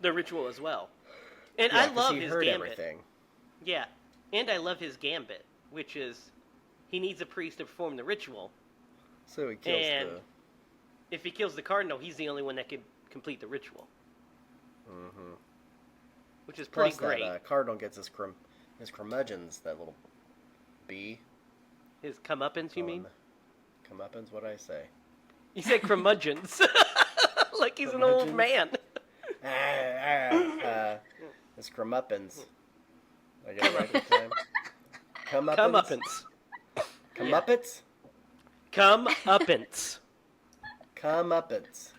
the ritual as well. And Yeah, I 'cause love he his heard gambit. everything. Yeah, and I love his gambit, which is he needs a priest to perform the ritual. So he kills And the. if he kills the cardinal, he's the only one that can complete the ritual, Mm-hmm. which is pretty Plus, great. that cardinal gets his curmudgeons. That little bee. His comeuppance, you mean? Comeuppance? What did I say? You said curmudgeons. Like he's an old man. His comeuppance. I get it right this time. Comeuppance. Comeuppance. Comeuppance. Comeuppance. Comeuppance.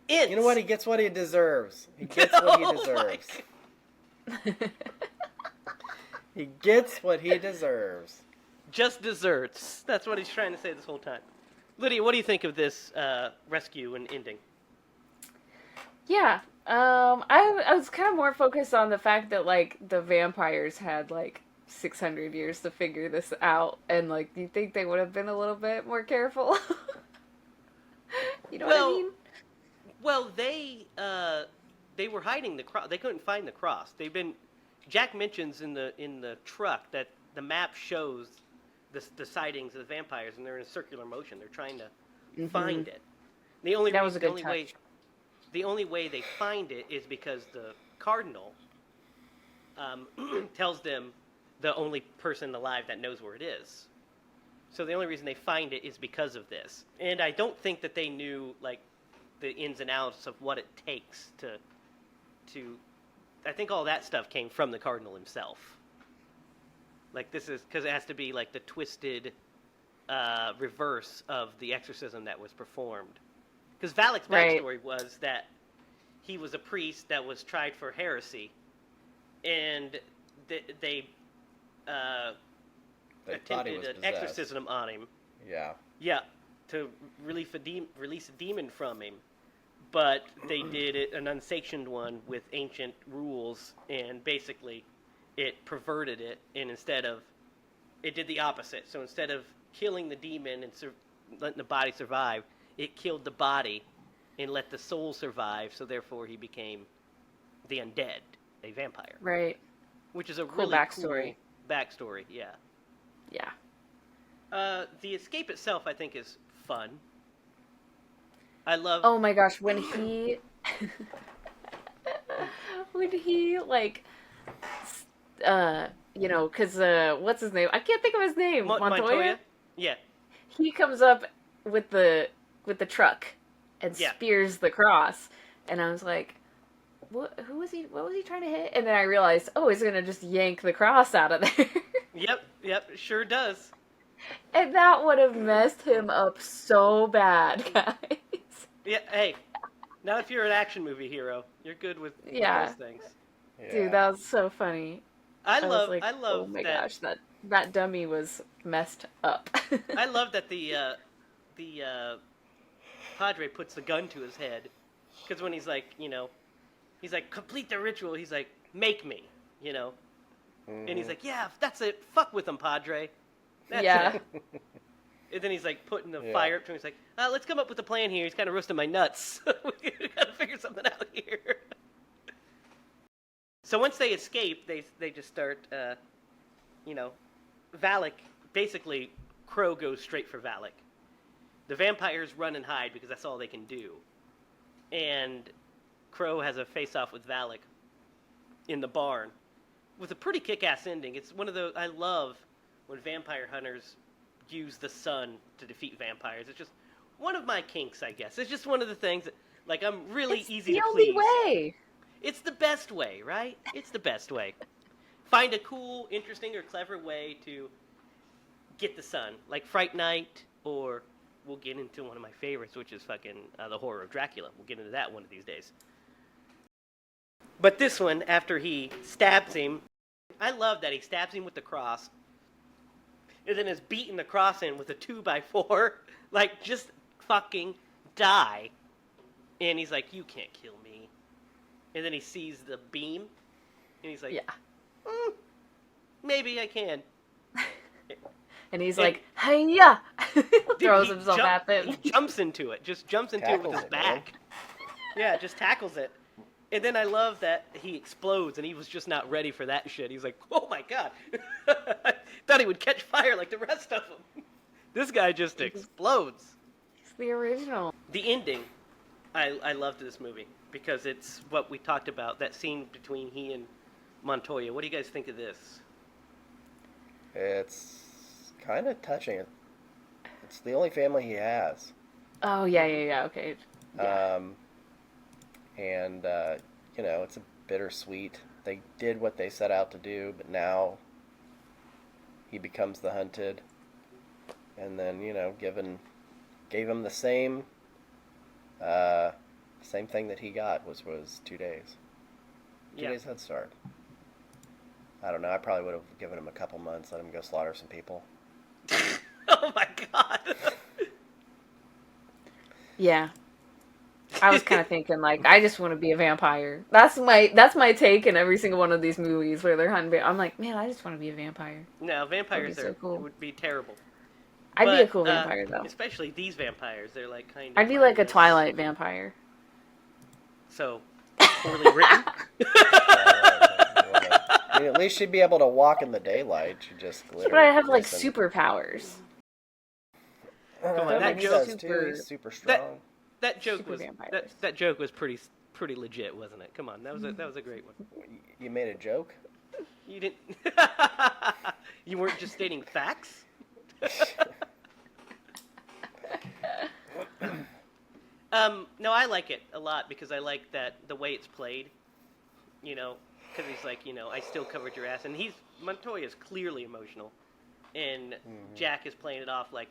Ints. You know what? He gets what he deserves. He gets what he Oh deserves. He gets what he deserves. Just desserts. That's what he's trying to say this whole time. Lydia, what do you think of this rescue and ending? Yeah. I was kind of more focused on the fact that, like, the vampires had, like, 600 years to figure this out, and, like, do you think they would have been a little bit more careful? You know what I mean? Well, they were hiding the cross. They couldn't find the cross. Jack mentions in the truck that the map shows the sightings of the vampires, and they're in a circular motion. They're trying to find it. The only way they find it is because the cardinal tells them the only person alive that knows where it is. So the only reason they find it is because of this. And I don't think that they knew, like, the ins and outs of what it takes to I think all that stuff came from the cardinal himself. Like, this is because it has to be like the twisted reverse of the exorcism that was performed. Because Valak's backstory was that he was a priest that was tried for heresy, and they attempted an exorcism on him. Yeah. Yeah, to release a demon from him. But they did an unsanctioned one with ancient rules, and basically it perverted it, and it did the opposite. So instead of killing the demon and letting the body survive, it killed the body and let the soul survive, so therefore he became the undead, a vampire. Right. Which is a cool really backstory. Cool backstory, yeah. Yeah. The escape itself, I think, is fun. I love... Oh my gosh, when he... like... you know, because, what's his name? I can't think of his name. Montoya? Yeah. He comes up with the truck and spears the cross. And I was like, what was he trying to hit? And then I realized, oh, he's going to just yank the cross out of there. Yep, sure does. And that would have messed him up so bad, guys. Yeah, hey, not if you're an action movie hero. You're good with those things. Yeah. Dude, that was so funny. I love oh my gosh, that dummy was messed up. I love that the Padre puts the gun to his head, because when he's like, complete the ritual, he's like, make me, and he's like, yeah, that's it, fuck with him, Padre. That's it. And then he's like putting the fire up to him. He's like, let's come up with a plan here. He's kind of roasting my nuts. We gotta figure something out here. So once they escape, they just start, Valak, basically, Crow goes straight for Valak. The vampires run and hide because that's all they can do. And Crow has a face-off with Valak in the barn with a pretty kick-ass ending. It's one of the... I love when vampire hunters use the sun to defeat vampires. It's just one of my kinks, I guess. It's just one of the things that, like, I'm really easy to please. It's the only way. It's the best way, right? It's the best way. Find a cool, interesting, or clever way to get the sun. Like Fright Night, or we'll get into one of my favorites, which is fucking the horror of Dracula. We'll get into that one of these days. But this one, after he stabs him, I love that he stabs him with the cross, and then is beating the cross in with a 2x4. Like, just fucking die. And he's like, you can't kill me. And then he sees the beam, And he's like, Yeah. Maybe I can. And he's And- like, "HiLa!" Dude, Throws he himself jump- at them. He jumps into it. Just jumps into it with his Tackles it, man. back. Yeah, just tackles it. And then I love that he explodes, and he was just not ready for that shit. He's like, oh my god. Thought he would catch fire like the rest of them. This guy just explodes. It's the original. The ending, I loved this movie because it's what we talked about, that scene between he and Montoya. What do you guys think of this? It's kind of touching. It's the only family he has. Oh yeah. Okay. Yeah. And it's a bittersweet. They did what they set out to do, but now he becomes the hunted. And then, gave him the same thing that he got was 2 days. 2 days head start. I don't know. I probably would have given him a couple months, let him go slaughter some people. Oh my god. Yeah. I was kind of thinking, like, I just want to be a vampire. That's my take in every single one of these movies where they're hunting. I'm like, man, I just want to be a vampire. No, vampires That'd be so cool. would be terrible. I'd be But, a cool vampire, though. Especially these vampires. They're like kind of... I'd be like a Twilight vampire. So, poorly written. I mean, at least she'd be able to walk in the daylight. She'd just glitter. But I have, like, glisten. superpowers. Come on, that he joke- does too. He's super strong. That joke Super was vampires. that joke was pretty legit, wasn't it? Come on, that was a great one. You made a joke? You didn't. You weren't just stating facts. No, I like it a lot because I like that the way it's played. Because he's like, I still covered your ass, and Montoya's clearly emotional, and Jack is playing it off like,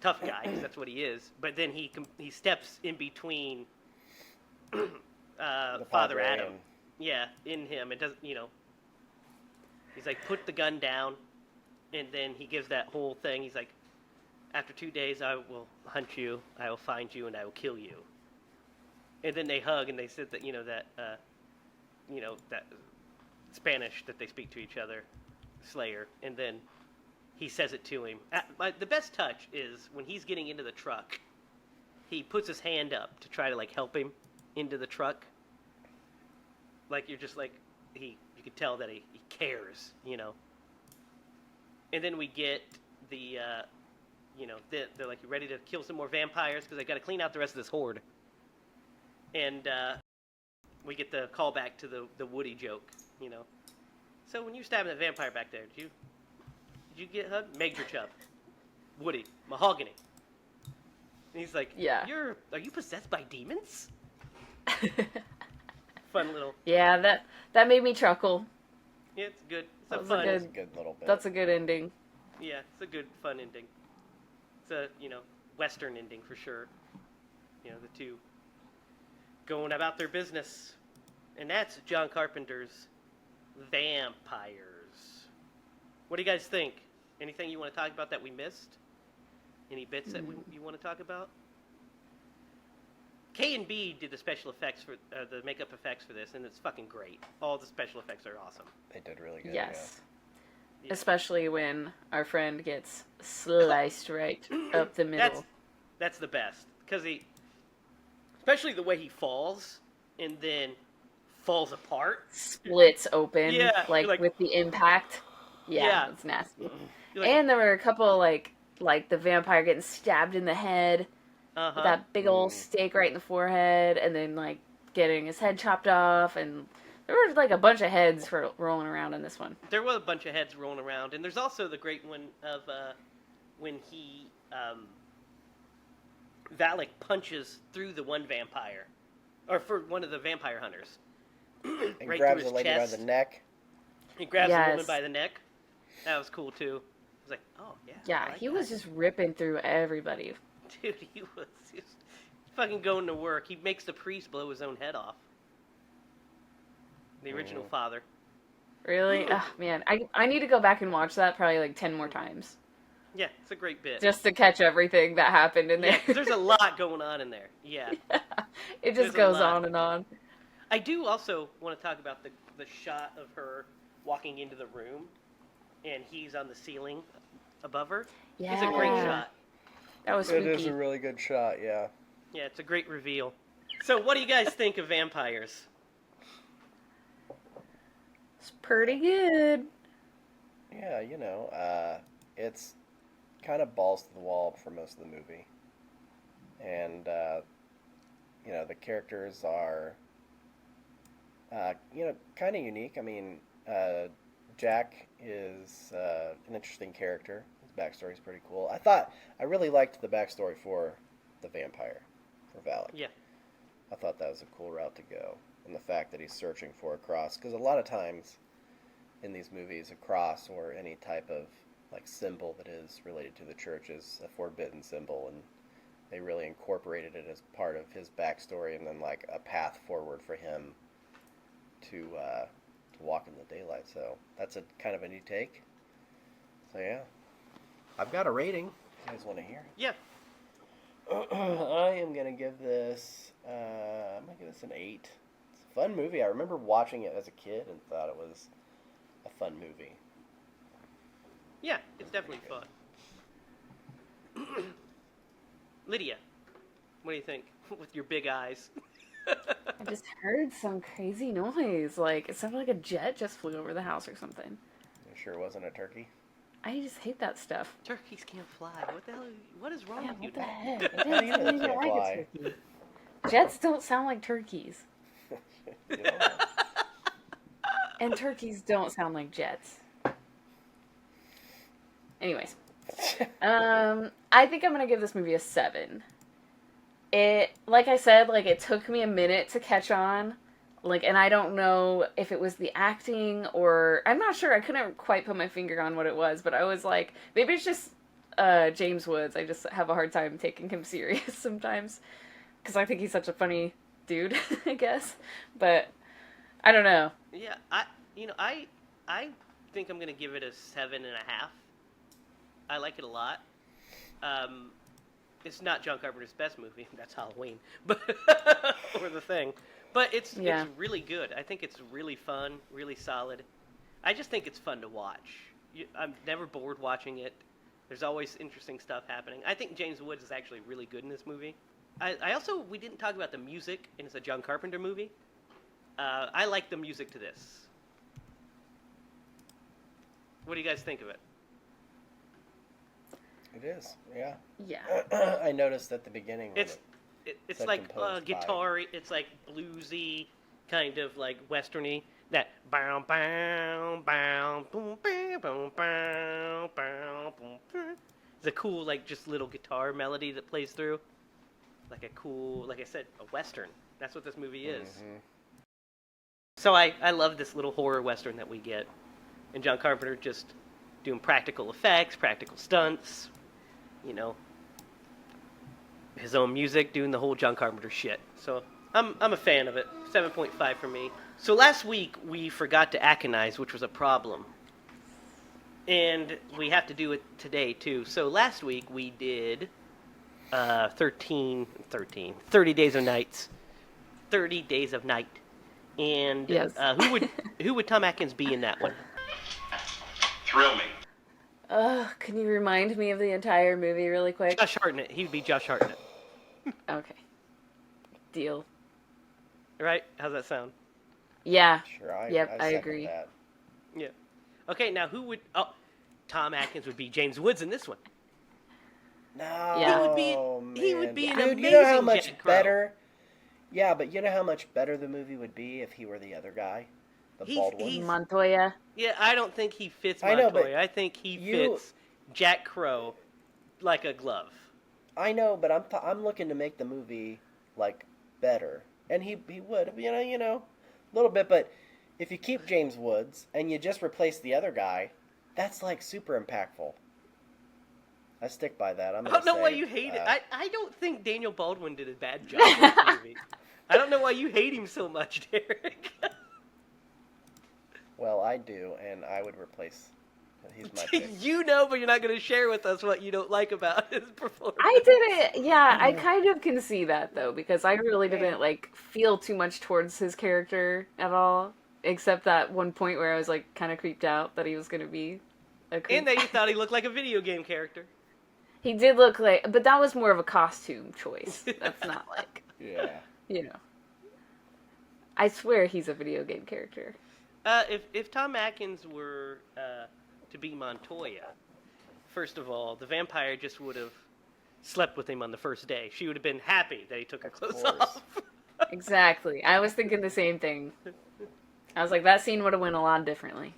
tough guy, because that's what he is. But then he steps in between Father Adam. Yeah, in him. It doesn't, He's like, put the gun down, and then he gives that whole thing. He's like, after 2 days, I will hunt you, I will find you, and I will kill you. And then they hug, and they said that, that Spanish that they speak to each other, Slayer, and then he says it to him. The best touch is when he's getting into the truck, he puts his hand up to try to, like, help him into the truck. Like, you're just like, you could tell that he cares, And then we get they're like, you ready to kill some more vampires? Because they got to clean out the rest of this horde. And we get the callback to the Woody joke, So when you stabbing that vampire back there, did you get hugged? Major Chubb. Woody. Mahogany. And he's like, Yeah. Are you possessed by demons? Fun little... Yeah, that made me chuckle. Yeah, it's good. It's That a was fun... That's a good little bit. That's a good ending. Yeah, it's a good, fun ending. It's a, Western ending for sure. The two going about their business. And that's John Carpenter's Vampires. What do you guys think? Anything you want to talk about that we missed? Any bits that you want to talk about? K&B did the special effects for the makeup effects for this, and it's fucking great. All the special effects are awesome. They did really good. Yes. Yeah. Especially when our friend gets sliced right up the middle. That's the best, because especially the way he falls and then falls apart, Splits open, Yeah, like like- with the impact. Yeah, Yeah. it's nasty. You're like, And there were a couple like the vampire getting stabbed in the head uh-huh. with that big old stake right in the forehead, and then like getting his head chopped off, and there were like a bunch of heads rolling around in this one. There was a bunch of heads rolling around, and there's also the great one of when he Valak punches through the one vampire, or for one of the vampire hunters, And right grabs through the his lady chest. by the neck. He grabs the woman Yes. by the neck. That was cool too. I was like, oh yeah. Yeah, I like he that. was just ripping through everybody. Dude, he was just fucking going to work. He makes the priest blow his own head off. The original father. Really? Oh, man, I need to go back and watch that probably like 10 more times. Yeah, it's a great bit. Just to catch everything that happened in Yeah, there. 'cause there's a lot going on in there. Yeah. It There's just a goes lot. on and on. I do also want to talk about the shot of her walking into the room, and he's on the ceiling above her. Yeah. It's a great shot. That was It spooky. is a really good shot, yeah. Yeah, it's a great reveal. So, what do you guys think of vampires? It's pretty good. Yeah, it's kind of balls to the wall for most of the movie. And, the characters are, kind of unique. I mean, Jack is an interesting character. His backstory is pretty cool. I really liked the backstory for the vampire, for Valak. Yeah. I thought that was a cool route to go. And the fact that he's searching for a cross. Because a lot of times in these movies, a cross or any type of symbol that is related to the church is a forbidden symbol. And they really incorporated it as part of his backstory and then a path forward for him to walk in the daylight. So that's a kind of a new take. So yeah. I've got a rating. You guys want to hear? Yeah. I am gonna give this. I'm gonna give this an 8. It's a fun movie. I remember watching it as a kid and thought it was a fun movie. Yeah, it's definitely fun. Lydia, what do you think with your big eyes? I just heard some crazy noise. It sounded like a jet just flew over the house or something. You sure it wasn't a turkey? I just hate that stuff. Turkeys can't fly. What the hell? What is wrong Yeah, with you? what the Dad? heck? It How do you know doesn't they even can't like fly? a turkey. Jets don't sound like turkeys. You don't know. And turkeys don't sound like jets. Anyways. I think I'm gonna give this movie a 7. It, like I said, it took me a minute to catch on. And I don't know if it was the acting or... I'm not sure. I couldn't quite put my finger on what it was, but I was like, maybe it's just James Woods. I just have a hard time taking him serious sometimes. Because I think he's such a funny dude, I guess. But, I don't know. Yeah, I think I'm gonna give it a 7.5. I like it a lot. It's not John Carpenter's best movie. That's Halloween, but or The Thing. But it's really good. I think it's really fun, really solid. I just think it's fun to watch. I'm never bored watching it. There's always interesting stuff happening. I think James Woods is actually really good in this movie. I also, we didn't talk about the music, and it's a John Carpenter movie. I like the music to this. What do you guys think of it? It is, yeah. Yeah. I noticed at the beginning. It's said like composed by. guitar. It's like bluesy, kind of like westerny. That bow bow bow boom boom boom bow bow boom. It's a cool just little guitar melody that plays through. Like a cool, like I said, a western. That's what this movie is. Mm-hmm. So I love this little horror western that we get, and John Carpenter just doing practical effects, practical stunts. His own music, doing the whole John Carpenter shit. So I'm a fan of it. 7.5 for me. So last week we forgot to aconize, which was a problem. And we have to do it today too. So last week we did 30 Days of Nights. 30 Days of Night. And Yes. who would Tom Atkins be in that one? Thrill me. Can you remind me of the entire movie really quick? Josh Hartnett. He would be Josh Hartnett. Okay. Deal. Right? How's that sound? Yeah. Sure, I I second agree. that. Yeah. Okay, now who would... Oh, Tom Atkins would be James Woods in this one. No, Yeah. He would be an Dude, amazing you know how much Jack Crow. better? Yeah, but you know how much better the movie would be if he were the other guy, the He's- bald one. he's- Montoya. Yeah, I don't think he fits I Montoya. know, but I think he you- fits Jack Crow like a glove. I know, but I'm looking to make the movie better, and he would, a little bit. But if you keep James Woods and you just replace the other guy, that's super impactful. I stick by that. I don't know why you hate it. I don't think Daniel Baldwin did a bad job in this movie. I don't know why you hate him so much, Derek. Well, I do, and I would replace He's my pick. You know, but you're not going to share with us what you don't like about his performance. I didn't. Yeah, I kind of can see that though, because I really didn't like feel too much towards his character at all, except that one point where I was like kind of creeped out that he was gonna be a creep. And that you thought he looked like a video game character. He did look like, but that was more of a costume choice. That's not like, Yeah. you know. I swear he's a video game character. If Tom Atkins were to be Montoya, first of all, the vampire just would have slept with him on the first day. She would have been happy that he took her clothes course. off. Exactly. I was thinking the same thing. I was like, that scene would have went a lot differently.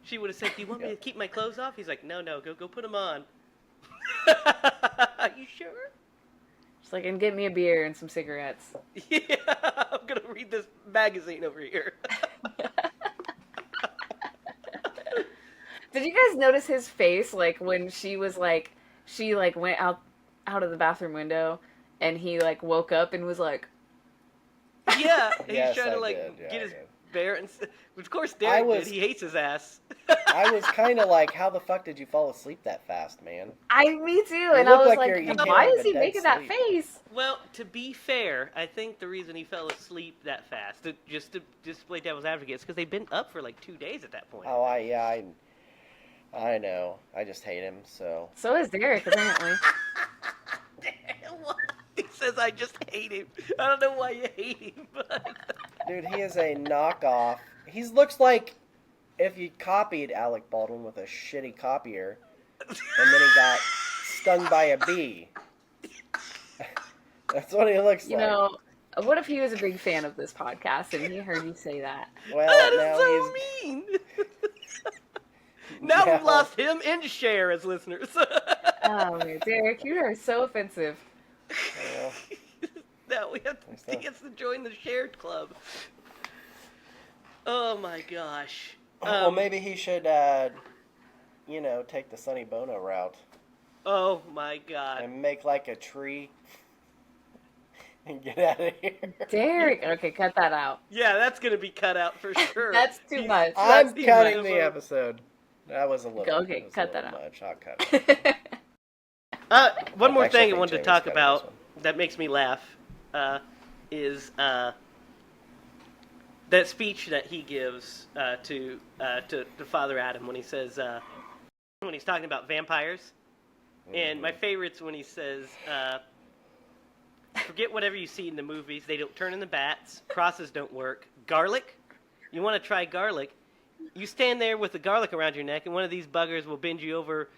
She would have said, "Do you want me to keep my clothes off?" He's like, "No, go put them on." Are you sure? Just like, and get me a beer and some cigarettes. Yeah, I'm gonna read this magazine over here. Did you guys notice his face, like, when she was, like, she, like, went out of the bathroom window, and he, like, woke up and was like... Yeah, he's Yes, trying to, I like, did. Yeah, get I his did. bear, and of course Derek was- did. He hates his ass. I was kind of like, how the fuck did you fall asleep that fast, man? Me too, and I look was like like, you came why out of is a he dead making that sleep. face? Well, to be fair, I think the reason he fell asleep that fast, just to play devil's advocate, is because they've been up for like 2 days at that point. Oh, I know. I just hate him, so. So is Derek, apparently. He says, "I just hate him." I don't know why you hate him, but Dude, he is a knockoff. He looks like if you copied Alec Baldwin with a shitty copier, and then he got stung by a bee. That's what he looks You like. know, what if he was a big fan of this podcast and he heard you say that? Well, that now is so he's mean. Now Yeah. we've lost him and Cher as listeners. Oh, man, Derek, you are so offensive. well, Now he so. gets to join the shared club. Oh my gosh. well, maybe he should, take the Sonny Bono route Oh my god. and make like a tree and get out of here. Derek, okay, cut that out. Yeah, that's gonna be cut out for sure. That's too much. I'm That's cutting too the much. episode. That was a little. Okay, it was cut a that little out. much. I'll cut it. One more Actually, thing I think wanted to Jamie's talk cutting about this one. that makes me laugh is that speech that he gives to Father Adam when he says when he's talking about vampires. And my favorite's when he says, "Forget whatever you see in the movies. They don't turn into bats. Crosses don't work. Garlic? You want to try garlic? You stand there with the garlic around your neck, and one of these buggers will bend you over,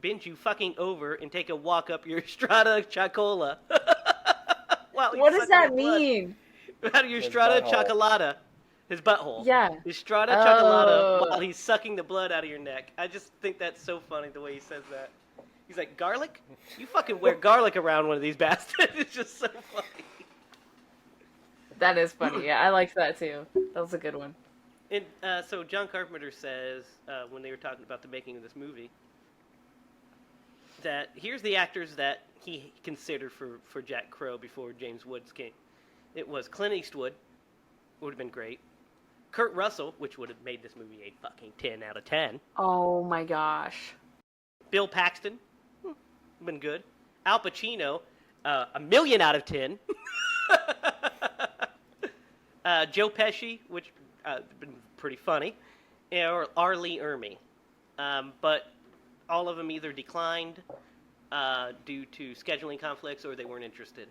bend you fucking over, and take a walk up your strata chocola." What does that mean? Out of your His strata butthole. chocolata. His butthole. Yeah. His strata chocolata Oh. while he's sucking the blood out of your neck. I just think that's so funny the way he says that. He's like, "Garlic? You fucking wear garlic around one of these bastards." It's just so funny. That is funny. Yeah, I liked that too. That was a good one. And so John Carpenter says, when they were talking about the making of this movie, that here's the actors that he considered for Jack Crow before James Woods came. It was Clint Eastwood, would have been great. Kurt Russell, which would have made this movie a fucking 10 out of 10. Oh my gosh. Bill Paxton, been good. Al Pacino, a million out of 10. Joe Pesci, which been pretty funny, or R. Lee Ermey. But all of them either declined due to scheduling conflicts or they weren't interested.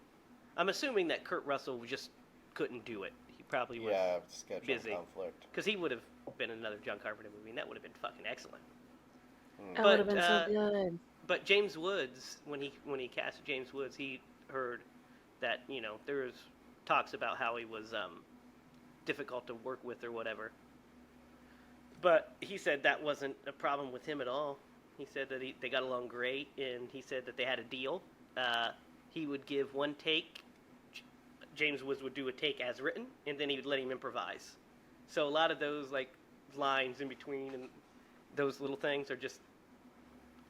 I'm assuming that Kurt Russell just couldn't do it. He probably was, Yeah, schedule busy. conflict. because he would have been in another John Carpenter movie, and that would have been fucking excellent. That But, would have been so good. But James Woods, when he cast James Woods, he heard that there was talks about how he was difficult to work with or whatever. But he said that wasn't a problem with him at all. He said that they got along great, and he said that they had a deal. He would give one take. James Woods would do a take as written, and then he would let him improvise. So a lot of those lines in between and those little things are just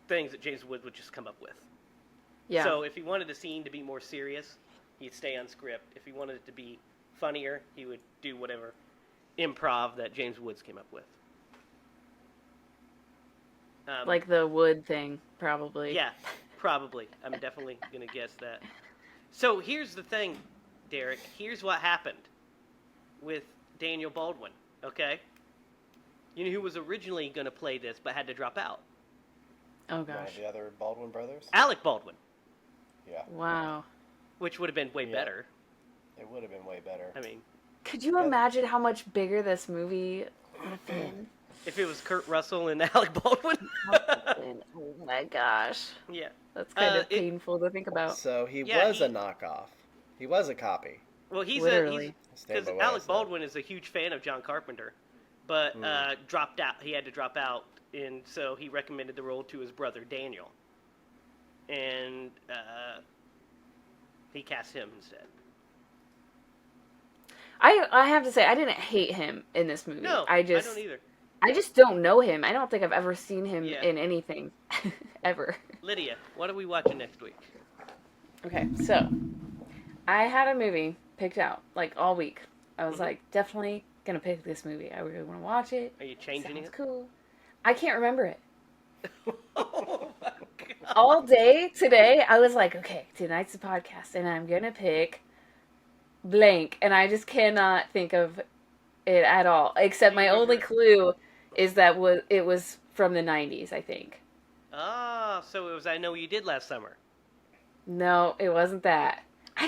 things that James Woods would just come up with. Yeah. So if he wanted the scene to be more serious, he'd stay on script. If he wanted it to be funnier, he would do whatever improv that James Woods came up with. Like the wood thing, probably. Yeah, probably. I'm definitely going to guess that. So here's the thing, Derek. Here's what happened with Daniel Baldwin, okay? You know who was originally going to play this but had to drop out? Oh One of gosh. the other Baldwin brothers? Alec Baldwin, Yeah. Wow. which would have been way Yeah. better. It would have been way better. I mean, Could you imagine how much bigger this movie would have been? if it was Kurt Russell and Alec Baldwin. Oh my gosh. Yeah. That's kind of it- painful to think about. So he Yeah, was he- a knockoff. He was a copy. Well, he's Literally. because Stand by what I Alec said. Baldwin is a huge fan of John Carpenter, but dropped out. He had to drop out, and so he recommended the role to his brother Daniel, and he cast him instead. I have to say I didn't hate him in this movie. No, I don't either. I just don't know him. I don't think I've ever seen him Yeah. in anything ever. Lydia, what are we watching next week? Okay, so I had a movie picked out like all week. I was like, definitely gonna pick this movie. I really want to watch it. Are you changing Sounds it? cool. I can't remember it. Oh my god! All day today, I was like, okay, tonight's the podcast, and I'm gonna pick blank, and I just cannot think of it at all. Except my only clue is that it was from the 90s, I think. Ah, so it was I Know What You Did Last Summer. No, it wasn't that.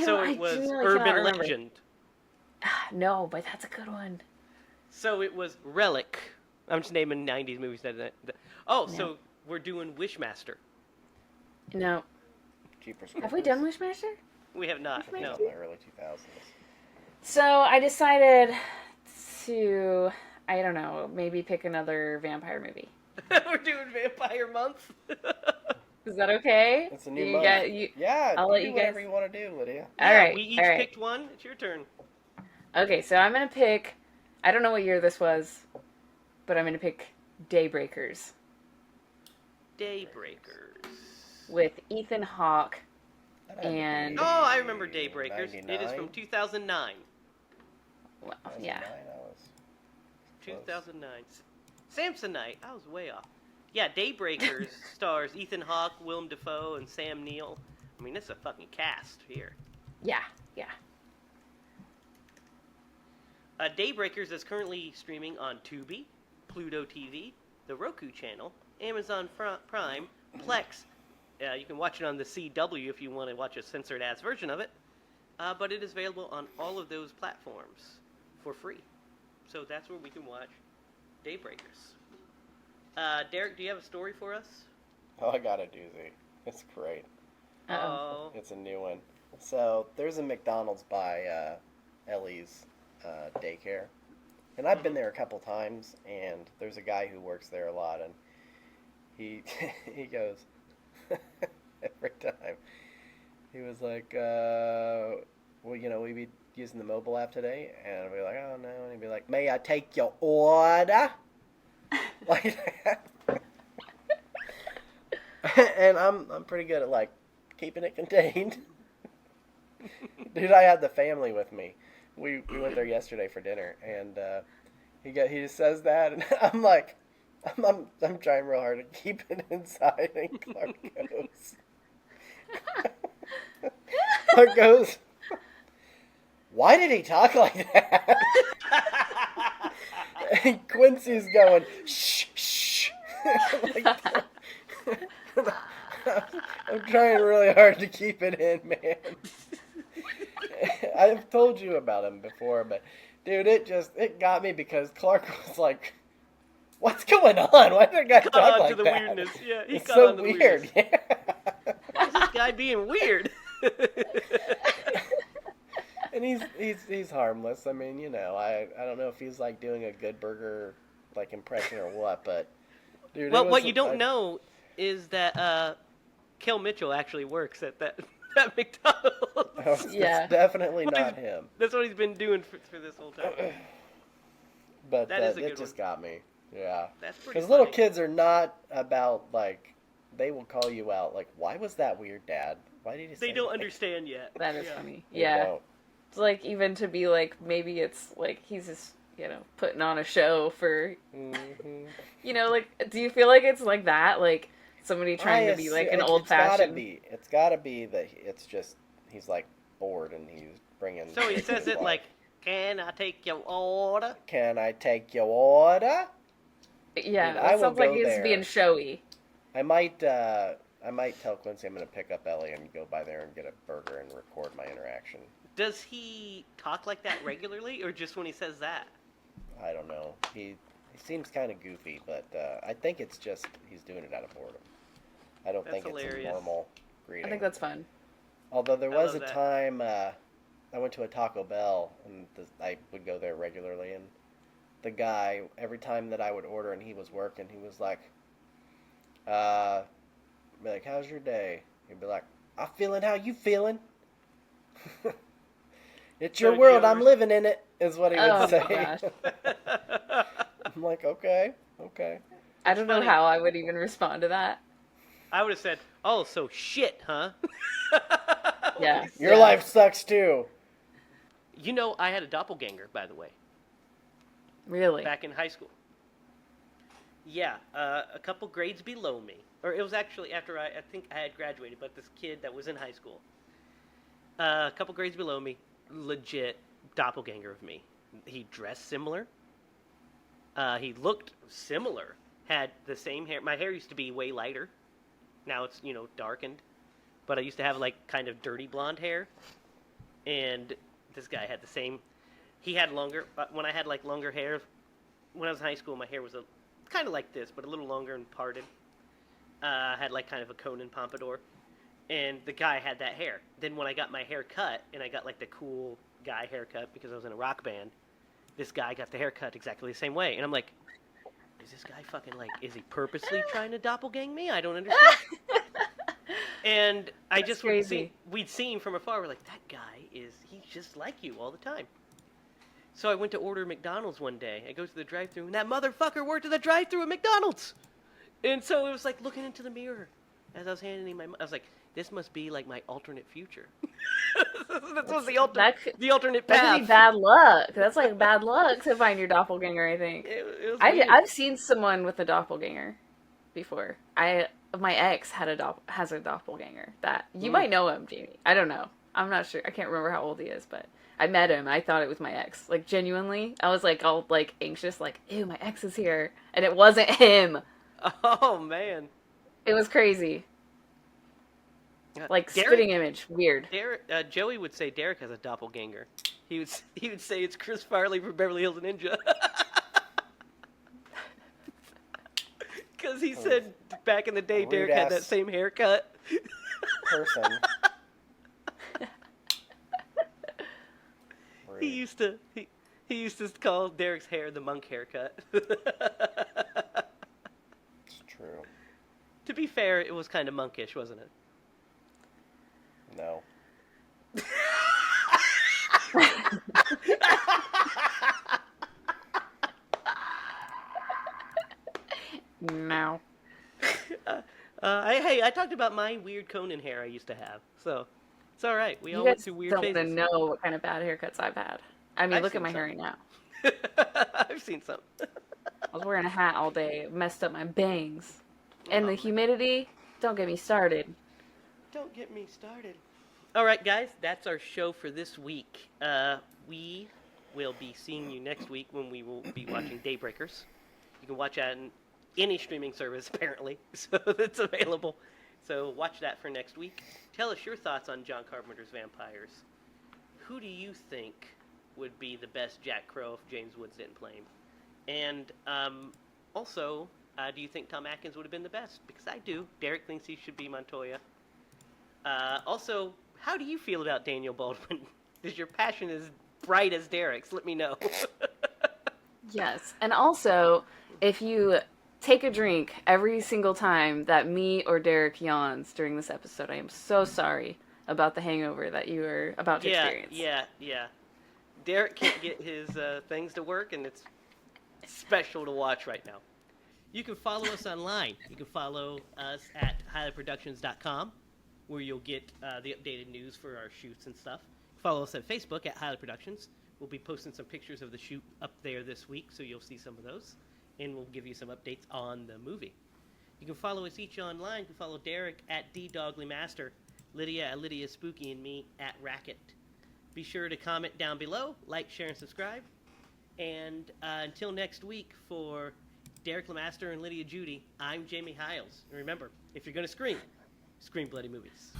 So it was Urban Legend. No, but that's a good one. So it was Relic. I'm just naming 90s movies. Oh, Yeah. so we're doing Wishmaster. No. Jeepers Have we done Wishmaster? We have not. Creepers? No. In the early 2000s. So I decided to, I don't know, maybe pick another vampire movie. We're doing Vampire Month. Is that okay? It's a new You month. got- you- Yeah, I'll do let you whatever guys- you want to do, Lydia. All right. We each all right. picked one. It's your turn. Okay, so I'm going to pick, I don't know what year this was, but I'm going to pick Daybreakers Daybreakers. with Ethan Hawke. That had to And- be Oh, I remember Daybreakers. It is 99? from 2009. Well, yeah. 2009, I was close. 2009. Samsonite. I was way off. Yeah, Daybreakers stars Ethan Hawke, Willem Dafoe, and Sam Neill. I mean, it's a fucking cast here. Yeah. Daybreakers is currently streaming on Tubi, Pluto TV, the Roku channel, Amazon Prime, Plex. You can watch it on the CW if you want to watch a censored-ass version of it. But it is available on all of those platforms for free. So that's where we can watch Daybreakers. Derek, do you have a story for us? Oh, I got a doozy. It's great. Uh-oh. It's a new one. So there's a McDonald's by Ellie's daycare, and I've been there a couple times. And there's a guy who works there a lot, and he he goes every time. He was like, "Well, we be using the mobile app today," and I'd be like, "Oh no," and he'd be like, "May I take your order?" Like that. And I'm pretty good at like keeping it contained. Dude, I had the family with me. We went there yesterday for dinner, and he just says that, and I'm like, I'm trying real hard to keep it inside, and Clark goes, "Why did he talk like that?" And Quincy's going, "Shh, shh." Like, I'm trying really hard to keep it in, man. I've told you about him before, but dude, it got me because Clark was like, "What's going on? Why did that guy Caught talk on like to the that?" weirdness. Yeah, he It's caught so on to the weird. weirdness. Yeah. Why is this guy being weird? And he's harmless. I mean, I don't know if he's like doing a good burger like impression or what, but dude. Well, what you don't know is that Kel Mitchell actually works at that McDonald's. Yeah. It's definitely What not is- him. That's what he's been doing for this whole time. But That is a it good just one. got me. Yeah. That's pretty Because little funny. kids are not about like they will call you out like, "Why was that weird, Dad? Why did you say They don't that?" understand yet. That is Yeah. funny. They Yeah. don't. It's like even to be like, maybe it's like he's just putting on a show for, Mm-hmm. like, do you feel like it's like that? Like, somebody trying to be, like, an old-fashioned... It's gotta be that it's just, he's, like, bored and he's bringing... So he says it like, "Can I take your order?" Can I take your order? Yeah, Dude, I that will sounds like go he's there. being showy. I might tell Quincy I'm gonna pick up Ellie and go by there and get a burger and record my interaction. Does he talk like that regularly, or just when he says that? I don't know. He seems kind of goofy, but I think it's just he's doing it out of boredom. I don't That's think it's hilarious. a normal greeting. I think that's fun. Although there I was love a that. time I went to a Taco Bell and I would go there regularly, and the guy, every time that I would order and he was working, he was like, be like, "How's your day?" He'd be like, "I'm feeling how you feeling." It's your So world, you I'm living in it, is what he would Oh, say. gosh. I'm like, okay. I don't know funny. how I would even respond to that. I would have said, "Oh, so shit, huh?" Yeah. Your Yeah. life sucks too. You know, I had a doppelganger, by the way, Really? back in high school. Yeah, a couple grades below me. Or it was actually after I think I had graduated, but this kid that was in high school, a couple grades below me, legit doppelganger of me. He dressed similar. He looked similar. Had the same hair. My hair used to be way lighter. Now it's, darkened. But I used to have, like, kind of dirty blonde hair. And this guy had the same. He had longer. When I had, like, longer hair, when I was in high school, my hair was kind of like this, but a little longer and parted. I had, like, kind of a Conan pompadour. And the guy had that hair. Then when I got my hair cut, and I got, like, the cool guy haircut because I was in a rock band, this guy got the haircut exactly the same way. And I'm like, is this guy fucking, like, is he purposely trying to doppelgang me? I don't understand. And I That's just crazy. we'd see him from afar. We're like, that guy he's just like you all the time. So I went to order McDonald's one day. I go to the drive-thru, and that motherfucker worked at the drive-thru at McDonald's. And so it was like looking into the mirror as I was handing him I was like, this must be like my alternate future. This was the alternate That path. could be bad luck. That's like bad luck to find your doppelganger, I think. It was weird. I've seen someone with a doppelganger before. My ex has a doppelganger that you might know him, Jamie. I don't know. I'm not sure. I can't remember how old he is, but I met him. I thought it was my ex. Like, genuinely, I was like all like anxious, like, ew, my ex is here, and it wasn't him. Oh man. It was crazy. Like Derek- spitting image, weird. Joey would say Derek has a doppelganger. He would say it's Chris Farley from Beverly Hills Ninja. Because he said back in the day Derek had that same haircut. Person. He used to call Derek's hair the monk haircut. It's true. To be fair, it was kind of monkish, wasn't it? No. No. I talked about my weird Conan hair I used to have, so it's all right. We all You went guys through weird don't phases. want to know what kind of bad haircuts I've had. I mean, I've look at seen my some. hair right now. I've seen some. I was wearing a hat all day. It messed up my bangs. And the humidity, don't get me started. Don't get me started. All right, guys, that's our show for this week. We will be seeing you next week when we will be watching Daybreakers. You can watch that on any streaming service, apparently, so that's available. So watch that for next week. Tell us your thoughts on John Carpenter's Vampires. Who do you think would be the best Jack Crow if James Woods didn't play him? And also, do you think Tom Atkins would have been the best? Because I do. Derek thinks he should be Montoya. Also, how do you feel about Daniel Baldwin? Is your passion as bright as Derek's? Let me know. Yes. And also, if you take a drink every single time that me or Derek yawns during this episode, I am so sorry about the hangover that you are about to experience. Yeah. Derek can't get his things to work, and it's special to watch right now. You can follow us online. You can follow us at HiLaProductions.com, where you'll get the updated news for our shoots and stuff. Follow us at Facebook at HiLa Productions. We'll be posting some pictures of the shoot up there this week, so you'll see some of those. And we'll give you some updates on the movie. You can follow us each online. You can follow Derek at DDogleyMaster, Lydia at Lydia Spooky, and me at Racket. Be sure to comment down below, like, share, and subscribe. And until next week, for Derek Lemaster and Lydia Judy, I'm Jamie Hiles. And remember, if you're going to scream bloody movies.